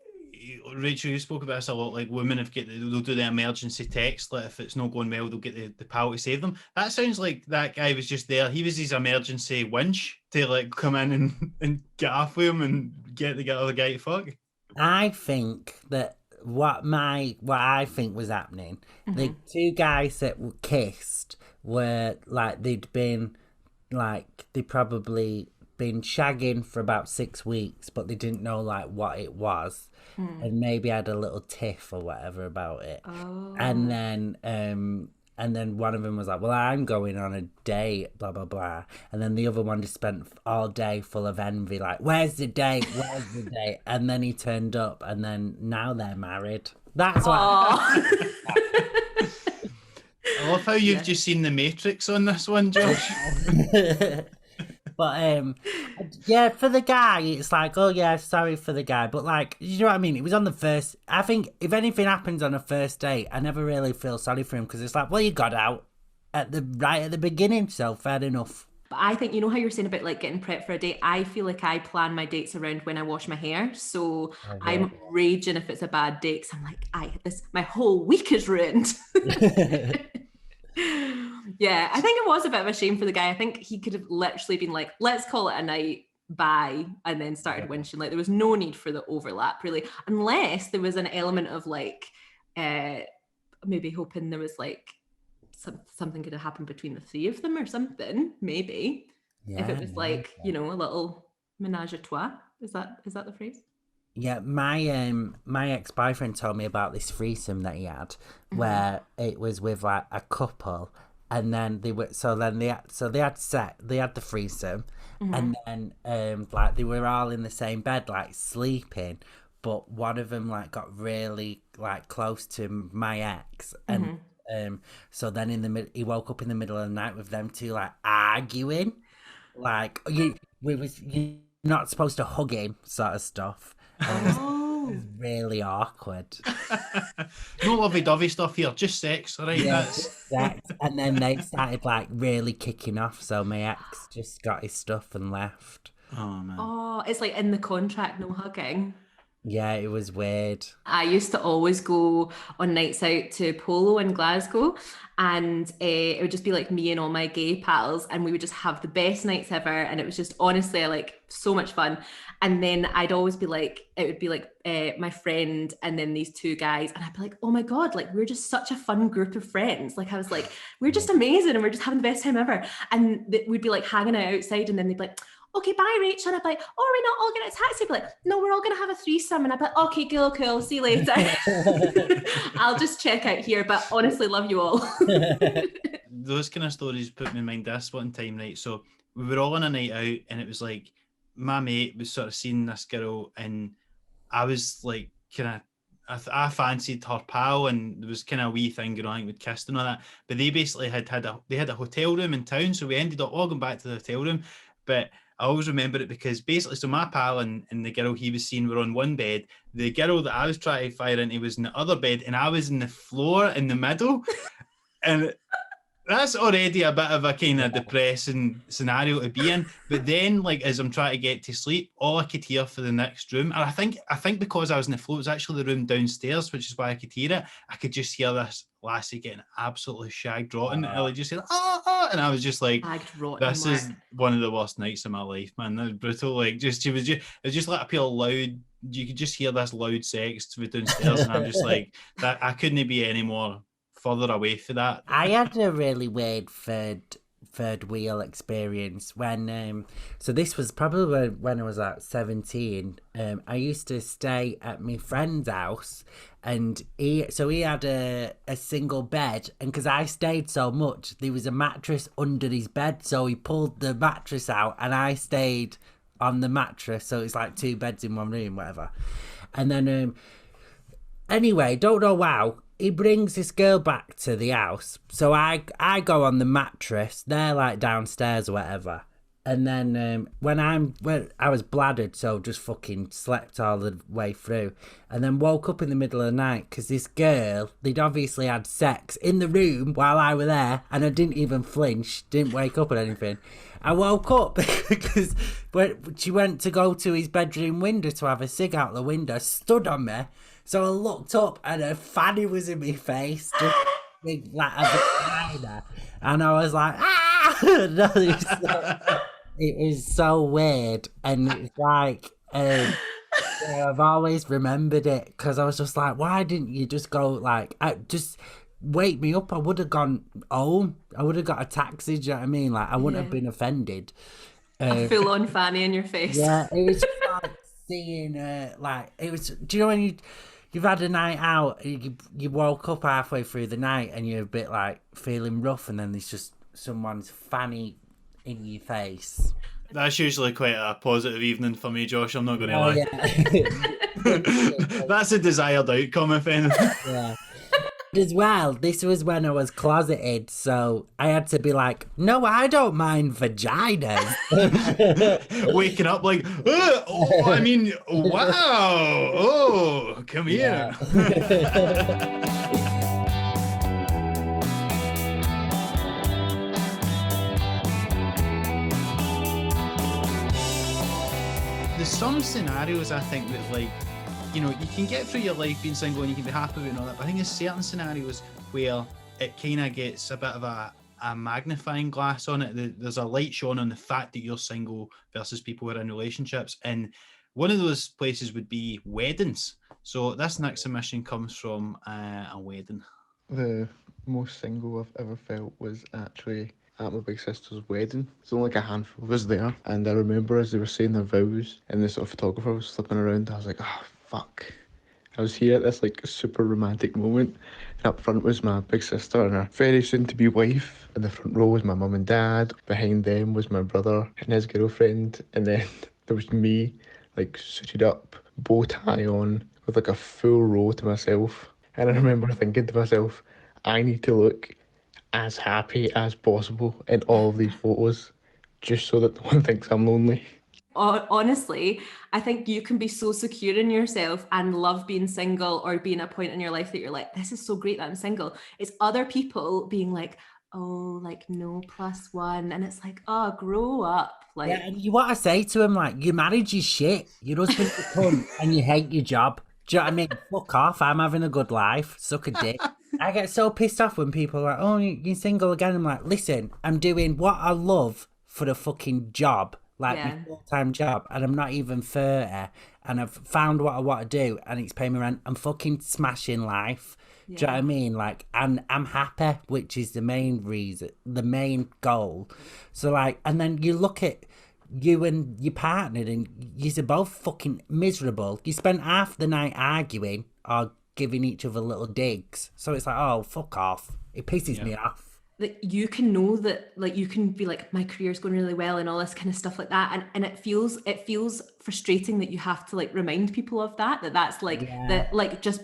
Rachel, you spoke about this a lot. Like women have they'll do the emergency text. Like if it's not going well, they'll get the pal to save them. That sounds like that guy was just there. He was his emergency winch to like come in and get off with him and get the other guy to fuck. I think that what I think was happening, the two guys that kissed were like they'd probably been shagging for about 6 weeks, but they didn't know like what it was, and maybe had a little tiff or whatever about it. And then one of them was like, well, I'm going on a date, blah blah blah, and then the other one just spent all day full of envy, like, where's the date, and then he turned up, and then now they're married. That's what I love how you've just seen the Matrix on this one, Josh. But yeah, for the guy, it's like, oh yeah, sorry for the guy. But like, you know what I mean? It was on the first. I think if anything happens on a first date, I never really feel sorry for him because it's like, well, you got out at the beginning, so fair enough. But I think, you know how you're saying about like getting prepped for a date? I feel like I plan my dates around when I wash my hair. So I'm raging if it's a bad date because I'm like, my whole week is ruined. Yeah, I think it was a bit of a shame for the guy. I think he could have literally been like, let's call it a night, bye, and then started winching. Like there was no need for the overlap really, unless there was an element of like maybe hoping there was like something could have happened between the three of them or something, maybe. If it was like, you know, a little menage a trois. Is that the phrase? Yeah, my ex-boyfriend told me about this threesome that he had, where it was with like a couple, and then they had the threesome, and then like they were all in the same bed like sleeping, but one of them like got really like close to my ex, and so then he woke up in the middle of the night with them two like arguing, like you're not supposed to hug him, sort of stuff. It was really awkward. No lovey-dovey stuff here, just sex, all right? Yeah, That's... just sex. And then they started like really kicking off, so my ex just got his stuff and left. Oh man. Oh, it's like in the contract, no hugging. Yeah, it was weird. I used to always go on nights out to Polo in Glasgow, and it would just be like me and all my gay pals, and we would just have the best nights ever, and it was just honestly like so much fun. And then I'd always be like, it would be like my friend and then these two guys, and I'd be like, oh my god, like we're just such a fun group of friends. Like I was like, we're just amazing and we're just having the best time ever. And we'd be like hanging out outside, and then they'd be like, okay, bye, Rachel. And I'd be like, oh, are we not all going to taxi? I'd be like, no, we're all going to have a threesome. And I'd be like, okay, cool, see you later. I'll just check out here, but honestly, love you all. Those kind of stories put me in mind this one time, right? So we were all on a night out, and it was like my mate was sort of seeing this girl, and I was like kind of, I fancied her pal, and there was kind of a wee thing going on, I think, with kissed and all that. But they basically had a hotel room in town, so we ended up all going back to the hotel room. But I always remember it because basically, so my pal and the girl he was seeing were on one bed. The girl that I was trying to fire into was in the other bed, and I was in the floor in the middle. And that's already a bit of a kind of depressing scenario to be in. But then, like, as I'm trying to get to sleep, all I could hear for the next room, and I think because I was in the floor, it was actually the room downstairs, which is why I could hear it. I could just hear this lassie getting absolutely shagged rotten. And like, just saying, and I was just like, this is one of the worst nights of my life, man. That was brutal. Like, it was just like a pure loud. You could just hear this loud sex to be downstairs, and I'm just like, that I couldn't be any more further away for that. I had a really weird third wheel experience when so this was probably when I was at 17. I used to stay at my friend's house, and he had a single bed, and because I stayed so much, there was a mattress under his bed, so he pulled the mattress out and I stayed on the mattress, so it's like 2 beds in one room, whatever. And then anyway, don't know how, he brings this girl back to the house. So I go on the mattress. They're like downstairs or whatever. And then when I was bladdered, so just fucking slept all the way through. And then woke up in the middle of the night because this girl, they'd obviously had sex in the room while I were there. And I didn't even flinch, didn't wake up or anything. I woke up because she went to go to his bedroom window to have a cig out the window, stood on me. So I looked up and her fanny was in my face, just big like a vagina, and I was like, ah! No, it was so weird, and it's like, I've always remembered it because I was just like, why didn't you just go like, just wake me up? I would have gone home. I would have got a taxi. Do you know what I mean? Like I wouldn't have been offended. A full-on fanny in your face. Yeah, it was just like seeing like it was. Do you know when you've had a night out, you woke up halfway through the night and you're a bit like feeling rough, and then there's just someone's fanny in your face. That's usually quite a positive evening for me, Josh. I'm not going to lie. Yeah. That's a desired outcome, if anything. Yeah. As well, this was when I was closeted, so I had to be like, no, I don't mind vaginas. Waking up like, oh, I mean, wow, oh, come here. There's some scenarios, I think, that like, you know, you can get through your life being single and you can be happy with it and all that, but I think there's certain scenarios where it kind of gets a bit of a magnifying glass on it. There's a light shone on the fact that you're single versus people who are in relationships, and one of those places would be weddings. So this next submission comes from a wedding. The most single I've ever felt was actually at my big sister's wedding. There's only like a handful of us there, and I remember as they were saying their vows and the sort of photographer was flipping around, I was like, oh fuck. I was here at this like super romantic moment, and up front was my big sister and her very soon to be wife. In the front row was my mum and dad, behind them was my brother and his girlfriend, and then there was me, like suited up, bow tie on, with like a full row to myself. And I remember thinking to myself, I need to look as happy as possible in all of these photos, just so that no one thinks I'm lonely. Honestly, I think you can be so secure in yourself and love being single, or being at a point in your life that you're like, this is so great that I'm single. It's other people being like, oh, like no +1, and it's like, oh, grow up. Like, yeah, and you want to say to him like, your marriage is shit, your husband's a cunt, and you hate your job. Do you know what I mean? Fuck off, I'm having a good life, suck a dick. I get so pissed off when people are like, oh, you're single again. I'm like, listen, I'm doing what I love for a fucking job, like my full-time job, and I'm not even 30, and I've found what I want to do, and it's paying me rent. I'm fucking smashing life. Do you know what I mean? Like, and I'm happy, which is the main reason, the main goal. So like, and then you look at you and your partner, and you're both fucking miserable. You spent half the night arguing or giving each other little digs. So it's like, oh, fuck off. It pisses me off. that you can know that, like, you can be like, my career's going really well and all this kind of stuff like that, and it feels frustrating that you have to like remind people of that's like that, like just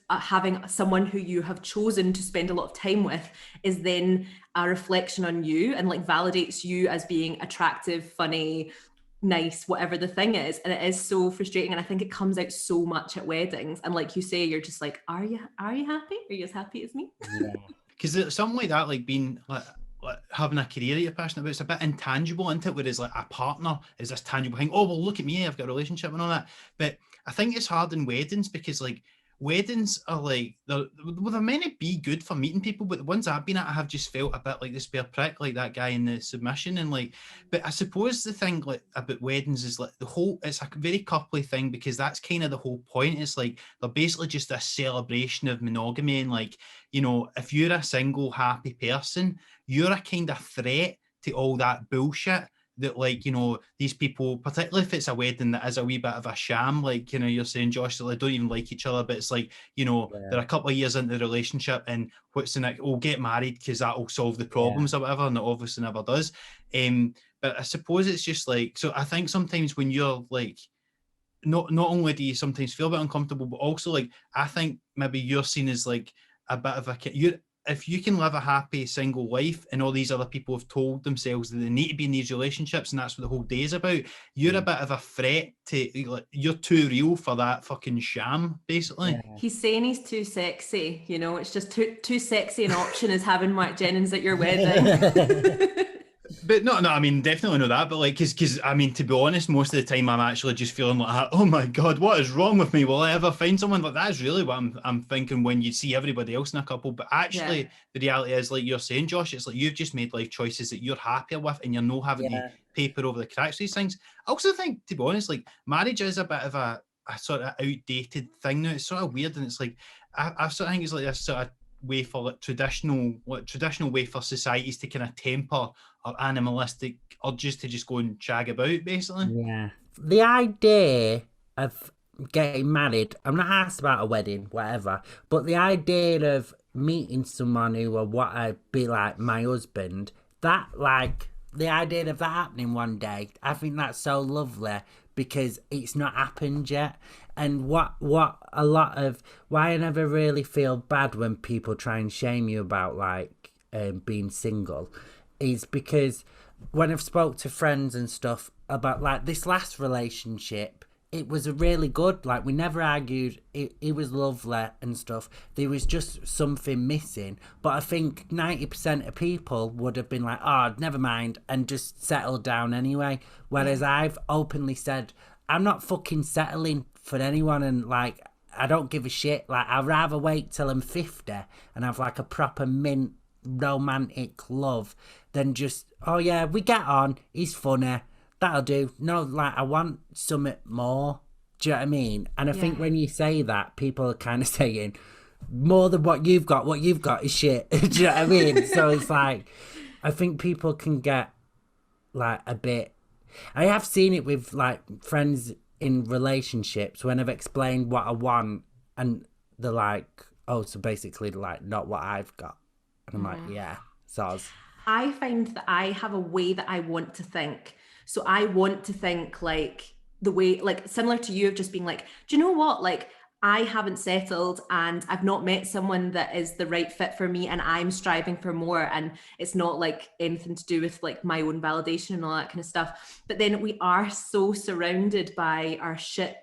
having someone who you have chosen to spend a lot of time with is then a reflection on you and like validates you as being attractive, funny, nice, whatever the thing is. And it is so frustrating, and I think it comes out so much at weddings, and like you say, you're just like, are you happy? Are you as happy as me? Because something like that, like being like having a career that you're passionate about, it's a bit intangible, isn't it? Whereas like a partner is this tangible thing. Oh, well, look at me, I've got a relationship and all that. But I think it's hard in weddings because like weddings are like, they're meant to be good for meeting people, but the ones I've been at, I have just felt a bit like the spare prick, like that guy in the submission. And like, but I suppose the thing like about weddings is like it's a very coupley thing, because that's kind of the whole point. It's like they're basically just a celebration of monogamy, and like, you know, if you're a single happy person, you're a kind of threat to all that bullshit that, like, you know, these people, particularly if it's a wedding that is a wee bit of a sham, like, you know, you're saying, Josh, they don't even like each other, but it's like, you know, they're a couple of years into the relationship, and what's the next? We'll get married because that'll solve the problems or whatever, and it obviously never does. But I suppose it's just like, so I think sometimes when you're like, not only do you sometimes feel a bit uncomfortable, but also like, I think maybe you're seen as like a bit of if you can live a happy single life and all these other people have told themselves that they need to be in these relationships and that's what the whole day is about, you're a bit of a threat to, like, you're too real for that fucking sham, basically. He's saying he's too sexy, you know, it's just too sexy an option as having Mark Jennings at your wedding. But no, I mean, definitely know that. But like, because I mean, to be honest, most of the time I'm actually just feeling like, oh my God, what is wrong with me? Will I ever find someone? Like, that's really what I'm thinking when you see everybody else in a couple. But actually, the reality is, like you're saying, Josh, it's like you've just made life choices that you're happier with, and you're not having to paper over the cracks of these things. I also think, to be honest, like marriage is a bit of a sort of outdated thing now. It's sort of weird, and it's like I sort of think it's like this sort of way for like traditional way for societies to kind of temper our animalistic urges to just go and shag about, basically. Yeah. The idea of getting married, I'm not asked about a wedding, whatever, but the idea of meeting someone who will want to be like my husband, that, like, the idea of that happening one day, I think that's so lovely because it's not happened yet. And what a lot of why I never really feel bad when people try and shame you about like being single is because when I've spoke to friends and stuff about like this last relationship, it was a really good, like we never argued, it was lovely and stuff. There was just something missing, but I think 90% of people would have been like, oh, never mind, and just settled down anyway. Whereas I've openly said, I'm not fucking settling for anyone, and like I don't give a shit. Like I'd rather wait till I'm 50 and have like a proper mint romantic love than just, oh yeah, we get on, he's funny, that'll do. No, like I want something more. Do you know what I mean? And I think when you say that, people are kind of saying more than what you've got is shit. Do you know what I mean? So it's like, I think people can get like a bit, I have seen it with like friends in relationships when I've explained what I want and they're like, oh, so basically like not what I've got. And I'm like, yeah, soz. I find that I have a way that I want to think. So I want to think like the way, like similar to you of just being like, do you know what? Like I haven't settled and I've not met someone that is the right fit for me and I'm striving for more, and it's not like anything to do with like my own validation and all that kind of stuff. But then we are so surrounded by our shit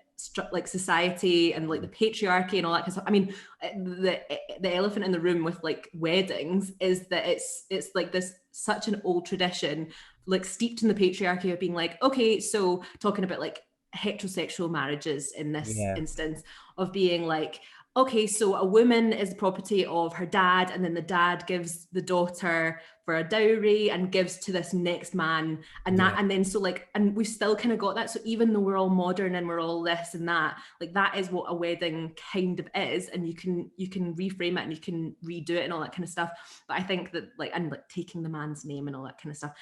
like society and like the patriarchy and all that kind of stuff. I mean, the elephant in the room with like weddings is that it's like this such an old tradition, like steeped in the patriarchy of being like, okay, so talking about like heterosexual marriages in this instance of being like, okay, so a woman is the property of her dad, and then the dad gives the daughter for a dowry and gives to this next man, and that, and then so like, and we've still kind of got that. So even though we're all modern and we're all this and that, like that is what a wedding kind of is, and you can reframe it and you can redo it and all that kind of stuff. But I think that like, and like taking the man's name and all that kind of stuff.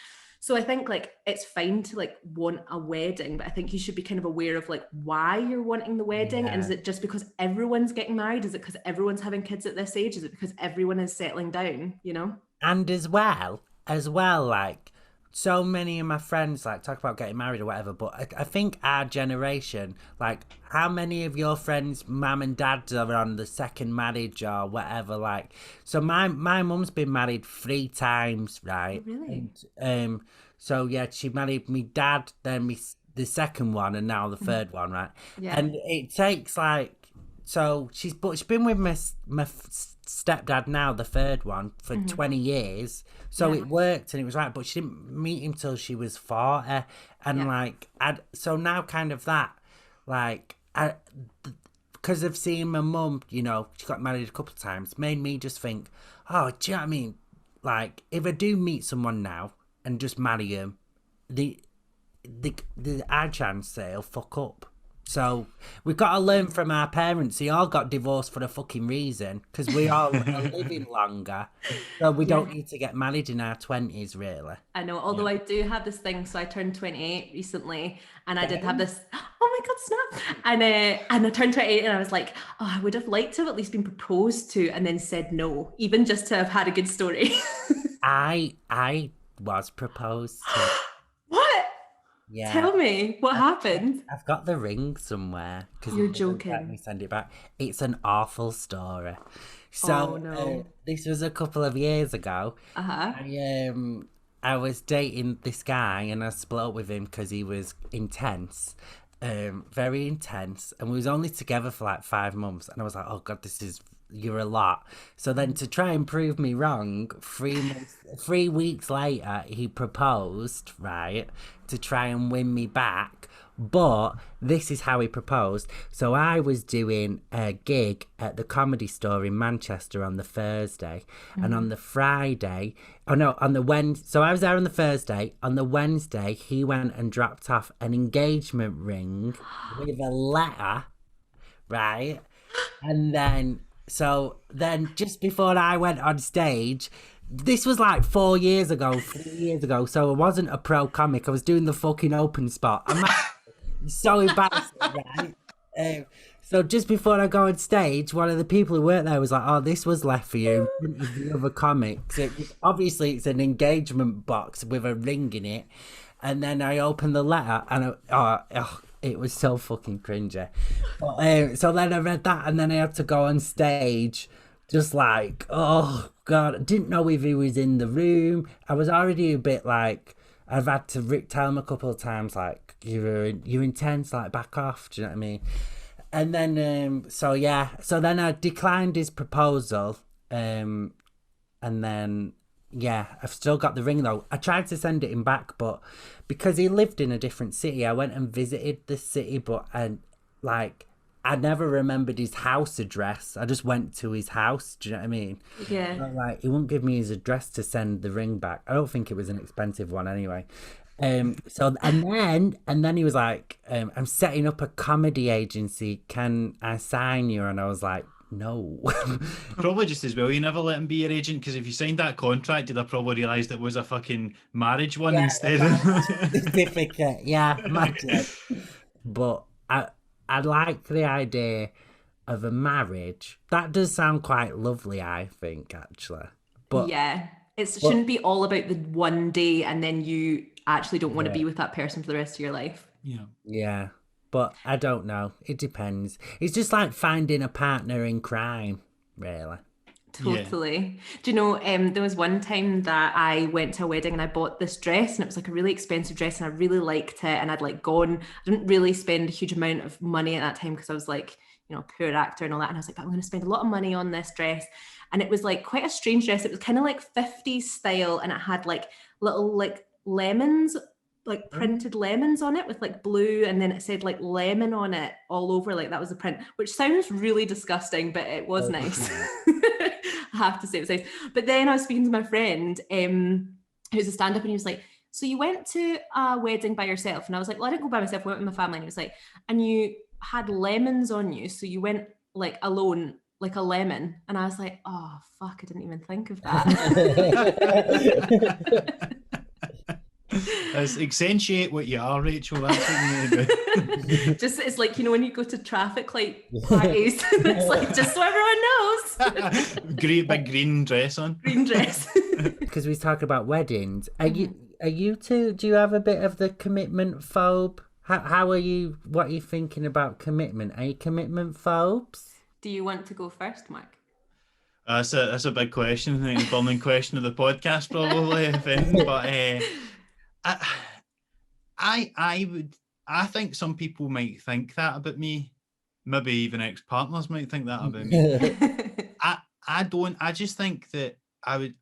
So I think like it's fine to like want a wedding, but I think you should be kind of aware of like why you're wanting the wedding. And is it just because everyone's getting married? Is it because everyone's having kids at this age? Is it because everyone is settling down, you know? And as well, like, so many of my friends like talk about getting married or whatever, but I think our generation, like, how many of your friends' mum and dads are on the second marriage or whatever? Like, so my mum's been married 3 times, right? Really? And so yeah, she married me dad, then the second one, and now the third one, right? Yeah. And it takes like, so she's been with my stepdad now, the third one, for 20 years. So it worked and it was right, but she didn't meet him till she was 40. And like, so now kind of that, like, because of seeing my mum, you know, she got married a couple of times, made me just think, oh, do you know what I mean? Like, if I do meet someone now and just marry him, the our chance they'll fuck up. So we've got to learn from our parents. They all got divorced for a fucking reason, because we all are living longer. So we don't need to get married in our 20s, really. I know, although I do have this thing. So I turned 28 recently, and I did have this, oh my God, snap. And I turned 28 and I was like, oh, I would have liked to have at least been proposed to and then said no, even just to have had a good story. I was proposed to. What? Yeah. Tell me, what happened? I've got the ring somewhere. You're joking. Let me send it back. It's an awful story. So, Oh, no. this was a couple of years ago. Uh-huh. I was dating this guy and I split up with him because he was intense. Very intense. And we was only together for like 5 months. And I was like, oh God, you're a lot. So then to try and prove me wrong, 3 weeks later, he proposed, right, to try and win me back. But this is how he proposed. So I was doing a gig at the Comedy Store in Manchester on the Thursday. And on the Friday, on the Wednesday. So I was there on the Thursday. On the Wednesday, he went and dropped off an engagement ring with a letter, right? And then just before I went on stage, this was like 4 years ago, 3 years ago, so I wasn't a pro comic. I was doing the fucking open spot. I'm so embarrassed, right? So just before I go on stage, one of the people who worked there was like, oh, this was left for you in front of the other comics. Obviously, it's an engagement box with a ring in it. And then I opened the letter and it was so fucking cringy. But, so then I read that and then I had to go on stage just like, oh God, I didn't know if he was in the room. I was already a bit like, I've had to tell him a couple of times, like, you're intense, like, back off, do you know what I mean? And then, so then I declined his proposal, and then, yeah, I've still got the ring though. I tried to send it him back, but because he lived in a different city, I went and visited the city, but I never remembered his house address. I just went to his house. Do you know what I mean? Yeah. So, like, he wouldn't give me his address to send the ring back. I don't think it was an expensive one anyway. So and then he was like, I'm setting up a comedy agency. Can I sign you? And I was like, no. Probably just as well you never let him be your agent, because if you signed that contract, you'd have probably realised it was a fucking marriage one instead of certificate. Yeah, imagine. But I like the idea of a marriage. That does sound quite lovely, I think, actually. But yeah, shouldn't be all about the one day and then you actually don't want to be with that person for the rest of your life. Yeah. Yeah. But I don't know. It depends. It's just like finding a partner in crime, really. Totally. Yeah. Do you know, there was one time that I went to a wedding and I bought this dress and it was like a really expensive dress and I really liked it, and I'd like I didn't really spend a huge amount of money at that time because I was like, you know, poor actor and all that, and I was like, but I'm going to spend a lot of money on this dress. And it was like quite a strange dress. It was kind of like 50s style, and it had like little like lemons, like printed lemons on it with like blue, and then it said like lemon on it all over, like that was the print, which sounds really disgusting, but it was nice. I have to say it was nice. But then I was speaking to my friend who's a stand-up, and he was like, so you went to a wedding by yourself? And I was like, well, I didn't go by myself, I went with my family. And he was like, and you had lemons on you, so you went like alone, like a lemon. And I was like, oh fuck, I didn't even think of that. Let's accentuate what you are, Rachel. That's what you need to do. Just, it's like, you know, when you go to traffic light parties, it's like, just so everyone knows. Great big green dress on. Green dress. because we talk about weddings. Are you two? Do you have a bit of the commitment phobe? How are you? What are you thinking about commitment? Are you commitment phobes? Do you want to go first, Mark? That's a big question. I think the burning question of the podcast, probably. If anything. But I think some people might think that about me. Maybe even ex-partners might think that about me. I don't. I just think that I would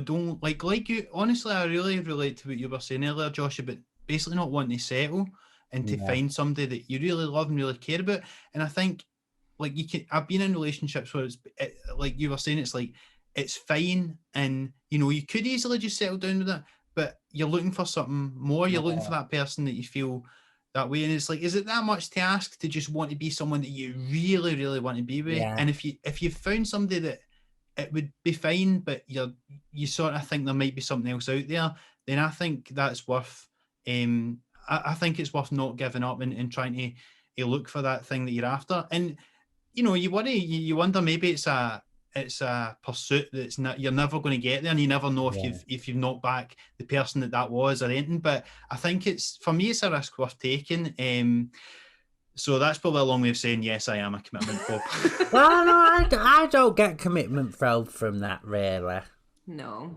don't like you. Honestly, I really relate to what you were saying earlier, Josh, about basically not wanting to settle and to find somebody that you really love and really care about. And I think, like, I've been in relationships where like you were saying, it's like it's fine, and you could easily just settle down with it, but you're looking for something more. You're looking for that person that you feel that way, and it's like, is it that much to ask to just want to be someone that you really, really want to be with? Yeah. And if you've found somebody that it would be fine, but you sort of think there might be something else out there, then I think that's worth. I think it's worth not giving up and trying to look for that thing that you're after. And you worry, you wonder, maybe it's a pursuit that's not, you're never going to get there, and you never know if you've knocked back the person that was or anything. But I think for me it's a risk worth taking. So that's probably a long way of saying yes, I am a commitment phobe. Well, no, I don't get commitment from that, really. No.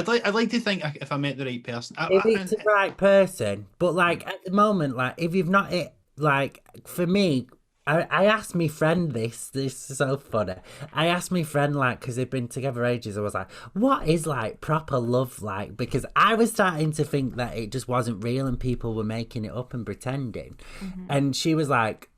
I'd like to think if I met the right person, if it's the right person, but like at the moment, like if you've not like for me, I asked my friend this is so funny. I asked my friend, like, because they've been together ages, I was like, what is like proper love like? Because I was starting to think that it just wasn't real and people were making it up and pretending. And she was like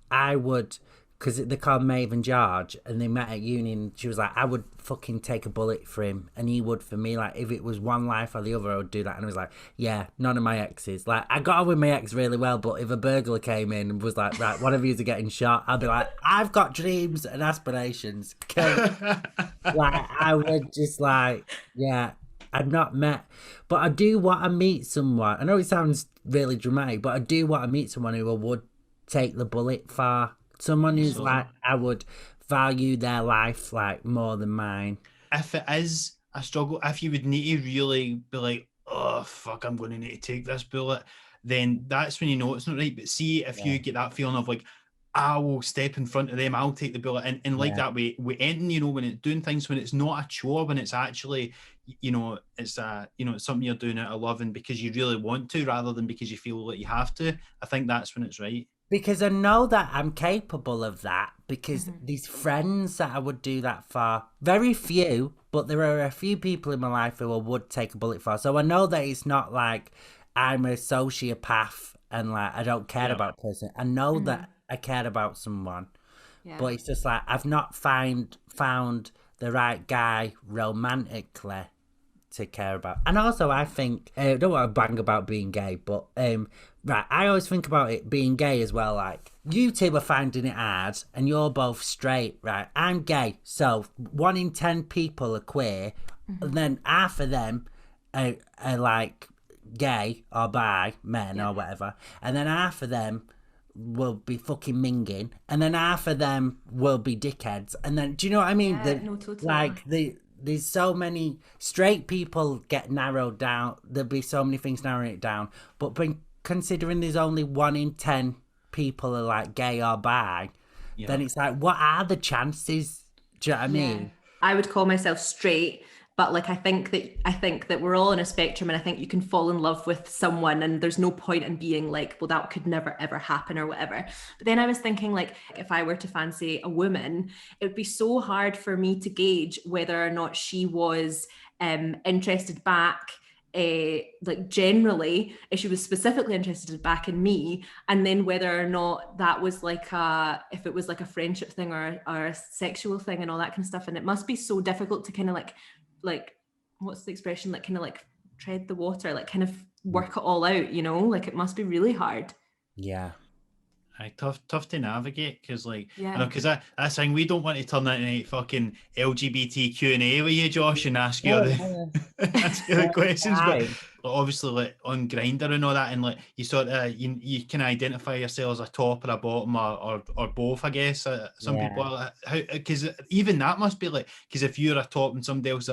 I would, because they're called Maeve and George, and they met at uni, and she was like, I would fucking take a bullet for him, and he would for me. Like, if it was one life or the other, I would do that. And I was like, yeah, none of my exes. Like, I got on with my ex really well, but if a burglar came in and was like, right, one of yous are getting shot, I'd be like, I've got dreams and aspirations. Like, I would just like, yeah, I'd not met. But I do want to meet someone. I know it sounds really dramatic, but I do want to meet someone who I would take the bullet for. Someone who's like, I would value their life like more than mine. If it is a struggle, if you would need to really be like, oh fuck, I'm going to need to take this bullet, then that's when you know it's not right. But see, if you get that feeling of like, I will step in front of them, I'll take the bullet, and like that way, we ending, when it's doing things, when it's not a chore, when it's actually, it's it's something you're doing out of love and because you really want to, rather than because you feel like you have to. I think that's when it's right. Because I know that I'm capable of that, because these friends that I would do that for, very few, but there are a few people in my life who I would take a bullet for. So I know that it's not like I'm a sociopath and like I don't care about a person. I know that I care about someone, but it's just like I've not found the right guy romantically to care about. And also I think, I don't want to bang about being gay, but right, I always think about it being gay as well. Like, you two are finding it hard and you're both straight, right? I'm gay, so 1 in 10 people are queer, and then half of them are like gay or bi, men or whatever, and then half of them will be fucking minging, and then half of them will be dickheads, and then, do you know what I mean? No, totally. Like, there's so many straight people get narrowed down. There'll be so many things narrowing it down. But considering there's only 1 in 10 people are like gay or bi, then it's like, what are the chances? Do you know what I mean? I would call myself straight, but like I think that we're all on a spectrum, and I think you can fall in love with someone and there's no point in being like, well, that could never ever happen or whatever. But then I was thinking, like, if I were to fancy a woman, it would be so hard for me to gauge whether or not she was interested back, like generally, if she was specifically interested back in me, and then whether or not that was like if it was like a friendship thing or a sexual thing and all that kind of stuff. And it must be so difficult to kind of like what's the expression, like kind of like tread the water, like kind of work it all out, like it must be really hard. Tough to navigate, because because that's saying we don't want to turn that into fucking LGBT Q&A with you, Josh, and ask you ask you the questions, but obviously like on Grindr and all that, and like you sort of you can identify yourself as a top or a bottom or both, I guess. Some people, because even that must be like, because if you're a top and somebody else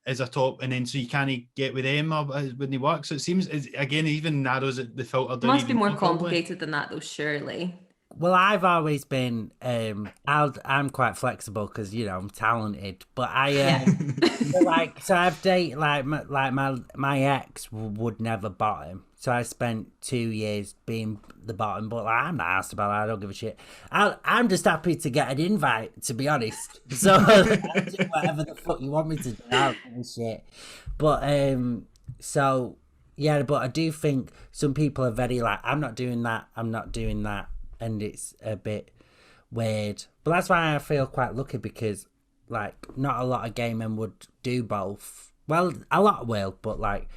as a top, and then so you can't get with them or when they work. So it seems again even narrows the filter down. Must be more probably. complicated than that, though. Surely. Well, I've always been. I'm quite flexible because I'm talented. But so I've dated my ex would never bottom. So I spent 2 years being the bottom, but I'm not asked about that. I don't give a shit. I'm just happy to get an invite, to be honest. So I'll do whatever the fuck you want me to do. I don't give a shit. But so yeah, but I do think some people are very like, I'm not doing that. I'm not doing that. And it's a bit weird. But that's why I feel quite lucky because, like, not a lot of gay men would do both. Well, a lot will, but, like,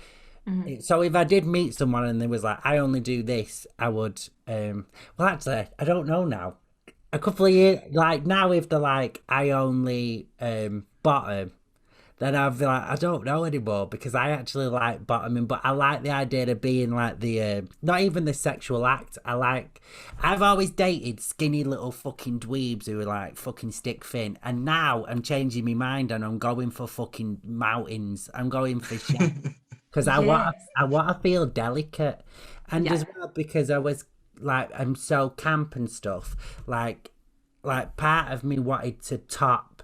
so if I did meet someone and they was like, I only do this, I would, well, actually, I don't know now. A couple of years, like, now if they're like, I only bottom, then I'll be like, I don't know anymore because I actually like bottoming, but I like the idea of being like the, not even the sexual act. I've always dated skinny little fucking dweebs who are like fucking stick thin. And now I'm changing my mind and I'm going for fucking mountains. I'm going for shit. Because I want to feel delicate. And as well, because I was like, I'm so camp and stuff, like part of me wanted to top.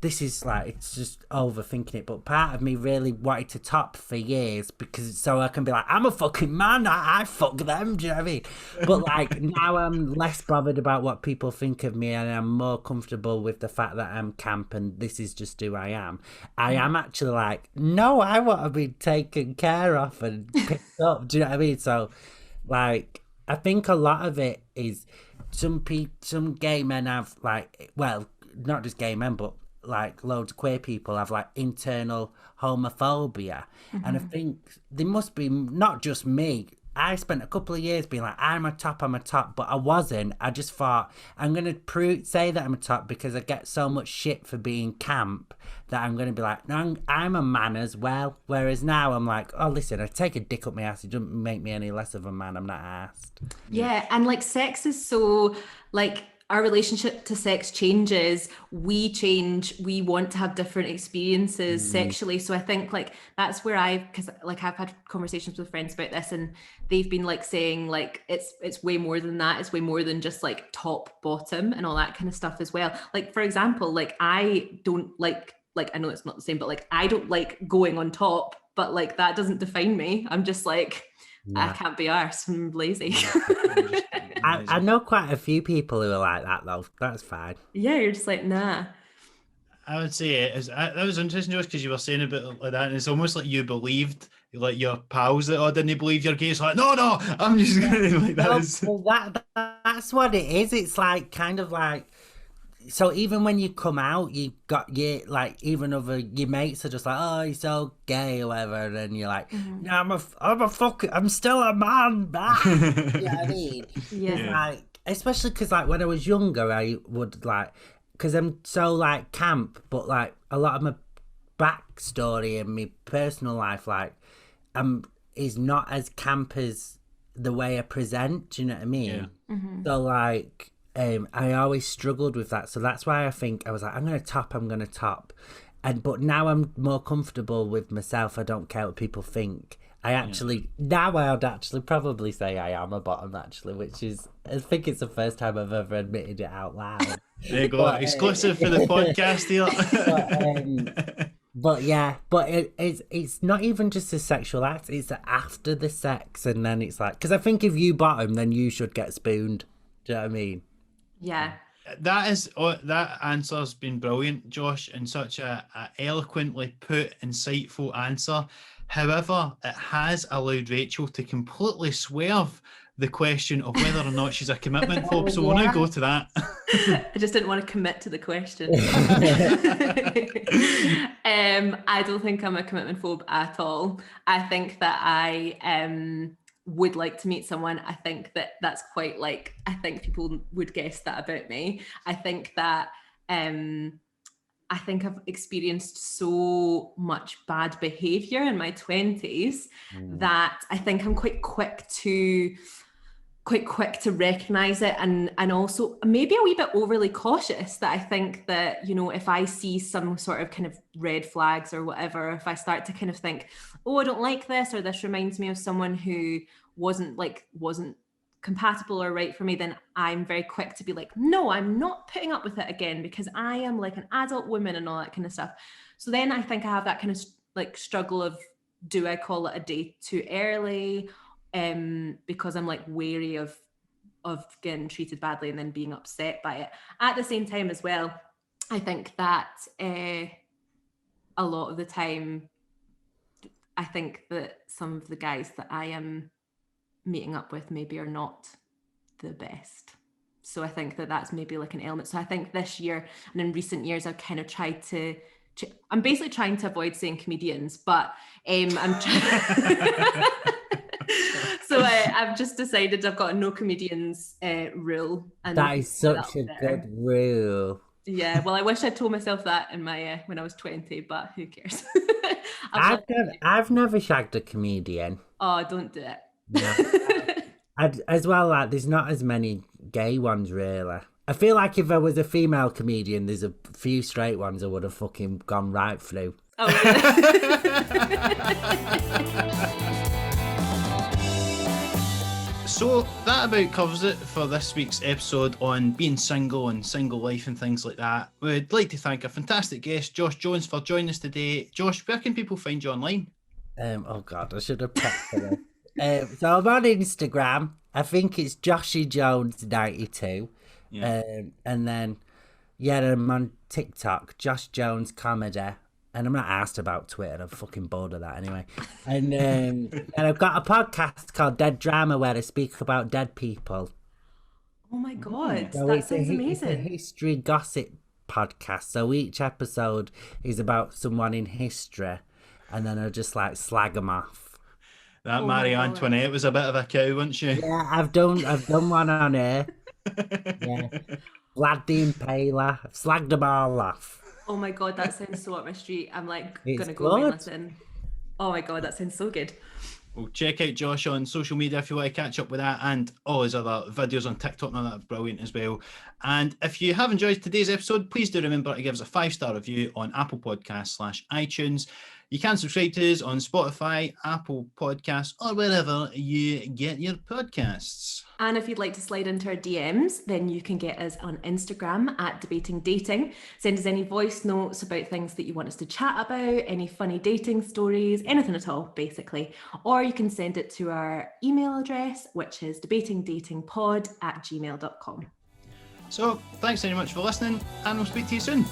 This is like, it's just overthinking it, but part of me really wanted to top for years because so I can be like, I'm a fucking man, I fuck them, do you know what I mean? But like now I'm less bothered about what people think of me and I'm more comfortable with the fact that I'm camp and this is just who I am. I am actually like, no, I want to be taken care of and picked up, do you know what I mean? So like, I think a lot of it is some gay men have like, well, not just gay men, but like loads of queer people have like internal homophobia. And I think there must be not just me. I spent a couple of years being like, I'm a top, but I wasn't. I just thought I'm going to say that I'm a top because I get so much shit for being camp that I'm going to be like, no, I'm a man as well. Whereas now I'm like, oh, listen, I take a dick up my ass. It doesn't make me any less of a man. I'm not asked. Yeah, and like sex is so like our relationship to sex changes, we change, we want to have different experiences sexually. So I think like that's where because like I've had conversations with friends about this and they've been like saying like it's way more than that. It's way more than just like top, bottom and all that kind of stuff as well. Like for example, like I don't like I know it's not the same, but like I don't like going on top, but like that doesn't define me. I'm just like, I can't be arsed, I'm lazy. I know quite a few people who are like that though. That's fine. Yeah, you're just like, nah. I would say that was interesting, Josh, because you were saying a bit like that, and it's almost like you believed, like your pals that didn't believe you're gay. It's like, no, I'm just gonna like that. Well, that's what it is. It's like kind of like. So even when you come out, you got even your mates are just like, oh, you're so gay or whatever, and then you're like, no, I'm still a man. You know what I mean? Yeah. Like, especially because like when I was younger, I would like, because I'm so like camp, but like a lot of my backstory and my personal life, like, is not as camp as the way I present. Do you know what I mean? Yeah. So like. I always struggled with that, so that's why I think I was like, I'm gonna top, but now I'm more comfortable with myself. I don't care what people think. Now I would actually probably say I am a bottom actually, which is I think it's the first time I've ever admitted it out loud. There you go, exclusive for the podcast here. But yeah, but it's not even just a sexual act; it's after the sex, and then it's like because I think if you bottom, then you should get spooned. Do you know what I mean? Yeah. That answer's been brilliant, Josh, and such a eloquently put, insightful answer. However, it has allowed Rachel to completely swerve the question of whether or not she's a commitment phobe. So we'll now go to that. I just didn't want to commit to the question. I don't think I'm a commitment phobe at all. I think that I would like to meet someone. I think that that's quite like, I think people would guess that about me. I think that I think I've experienced so much bad behavior in my 20s that I think I'm quite quick to quite quick to recognize it, and also maybe a wee bit overly cautious, that I think that, you know, if I see some sort of kind of red flags or whatever, if I start to kind of think, oh, I don't like this, or this reminds me of someone who wasn't compatible or right for me, then I'm very quick to be like, no, I'm not putting up with it again, because I am like an adult woman and all that kind of stuff. So then I think I have that kind of like struggle of, do I call it a day too early? Because I'm like wary of getting treated badly and then being upset by it. At the same time as well, I think that a lot of the time, I think that some of the guys that I am meeting up with maybe are not the best. So I think that that's maybe like an element. So I think this year and in recent years, I've kind of tried to, I'm basically trying to avoid saying comedians, but I'm trying. So I've just decided I've got a no comedians rule. And that is such a good rule. Yeah, well, I wish I'd told myself that in my when I was 20, but who cares? I've never shagged a comedian. Oh, don't do it. No. As well, like, there's not as many gay ones, really. I feel like if I was a female comedian, there's a few straight ones I would have fucking gone right through. Oh, really? So that about covers it for this week's episode on being single and single life and things like that. We'd like to thank our fantastic guest, Josh Jones, for joining us today. Josh, where can people find you online? Oh God, I should have prepped for this. So I'm on Instagram. I think it's Joshy Jones 92. Yeah. And then, I'm on TikTok, Josh Jones Comedy. And I'm not asked about Twitter. I'm fucking bored of that anyway. And and I've got a podcast called Dead Drama where I speak about dead people. Oh my God, so that sounds amazing. It's a history gossip podcast. So each episode is about someone in history. And then I just like slag them off. That Marie Antoinette was a bit of a cow, wasn't she? Yeah, I've done one on here. Yeah. Vlad the Impaler. I've slagged them all off. Oh my God, that sounds so up my street. I'm like It's gonna go and good. listen. Oh my God, that sounds so good. Well, check out Josh on social media if you want to catch up with that, and all his other videos on TikTok, and that's brilliant as well. And if you have enjoyed today's episode, please do remember to give us a 5-star review on Apple Podcasts /iTunes. You can subscribe to us on Spotify, Apple Podcasts, or wherever you get your podcasts. And if you'd like to slide into our DMs, then you can get us on Instagram at Debating Dating. Send us any voice notes about things that you want us to chat about, any funny dating stories, anything at all, basically. Or you can send it to our email address, which is debatingdatingpod@gmail.com. So, thanks very much for listening, and we'll speak to you soon.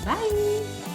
Bye!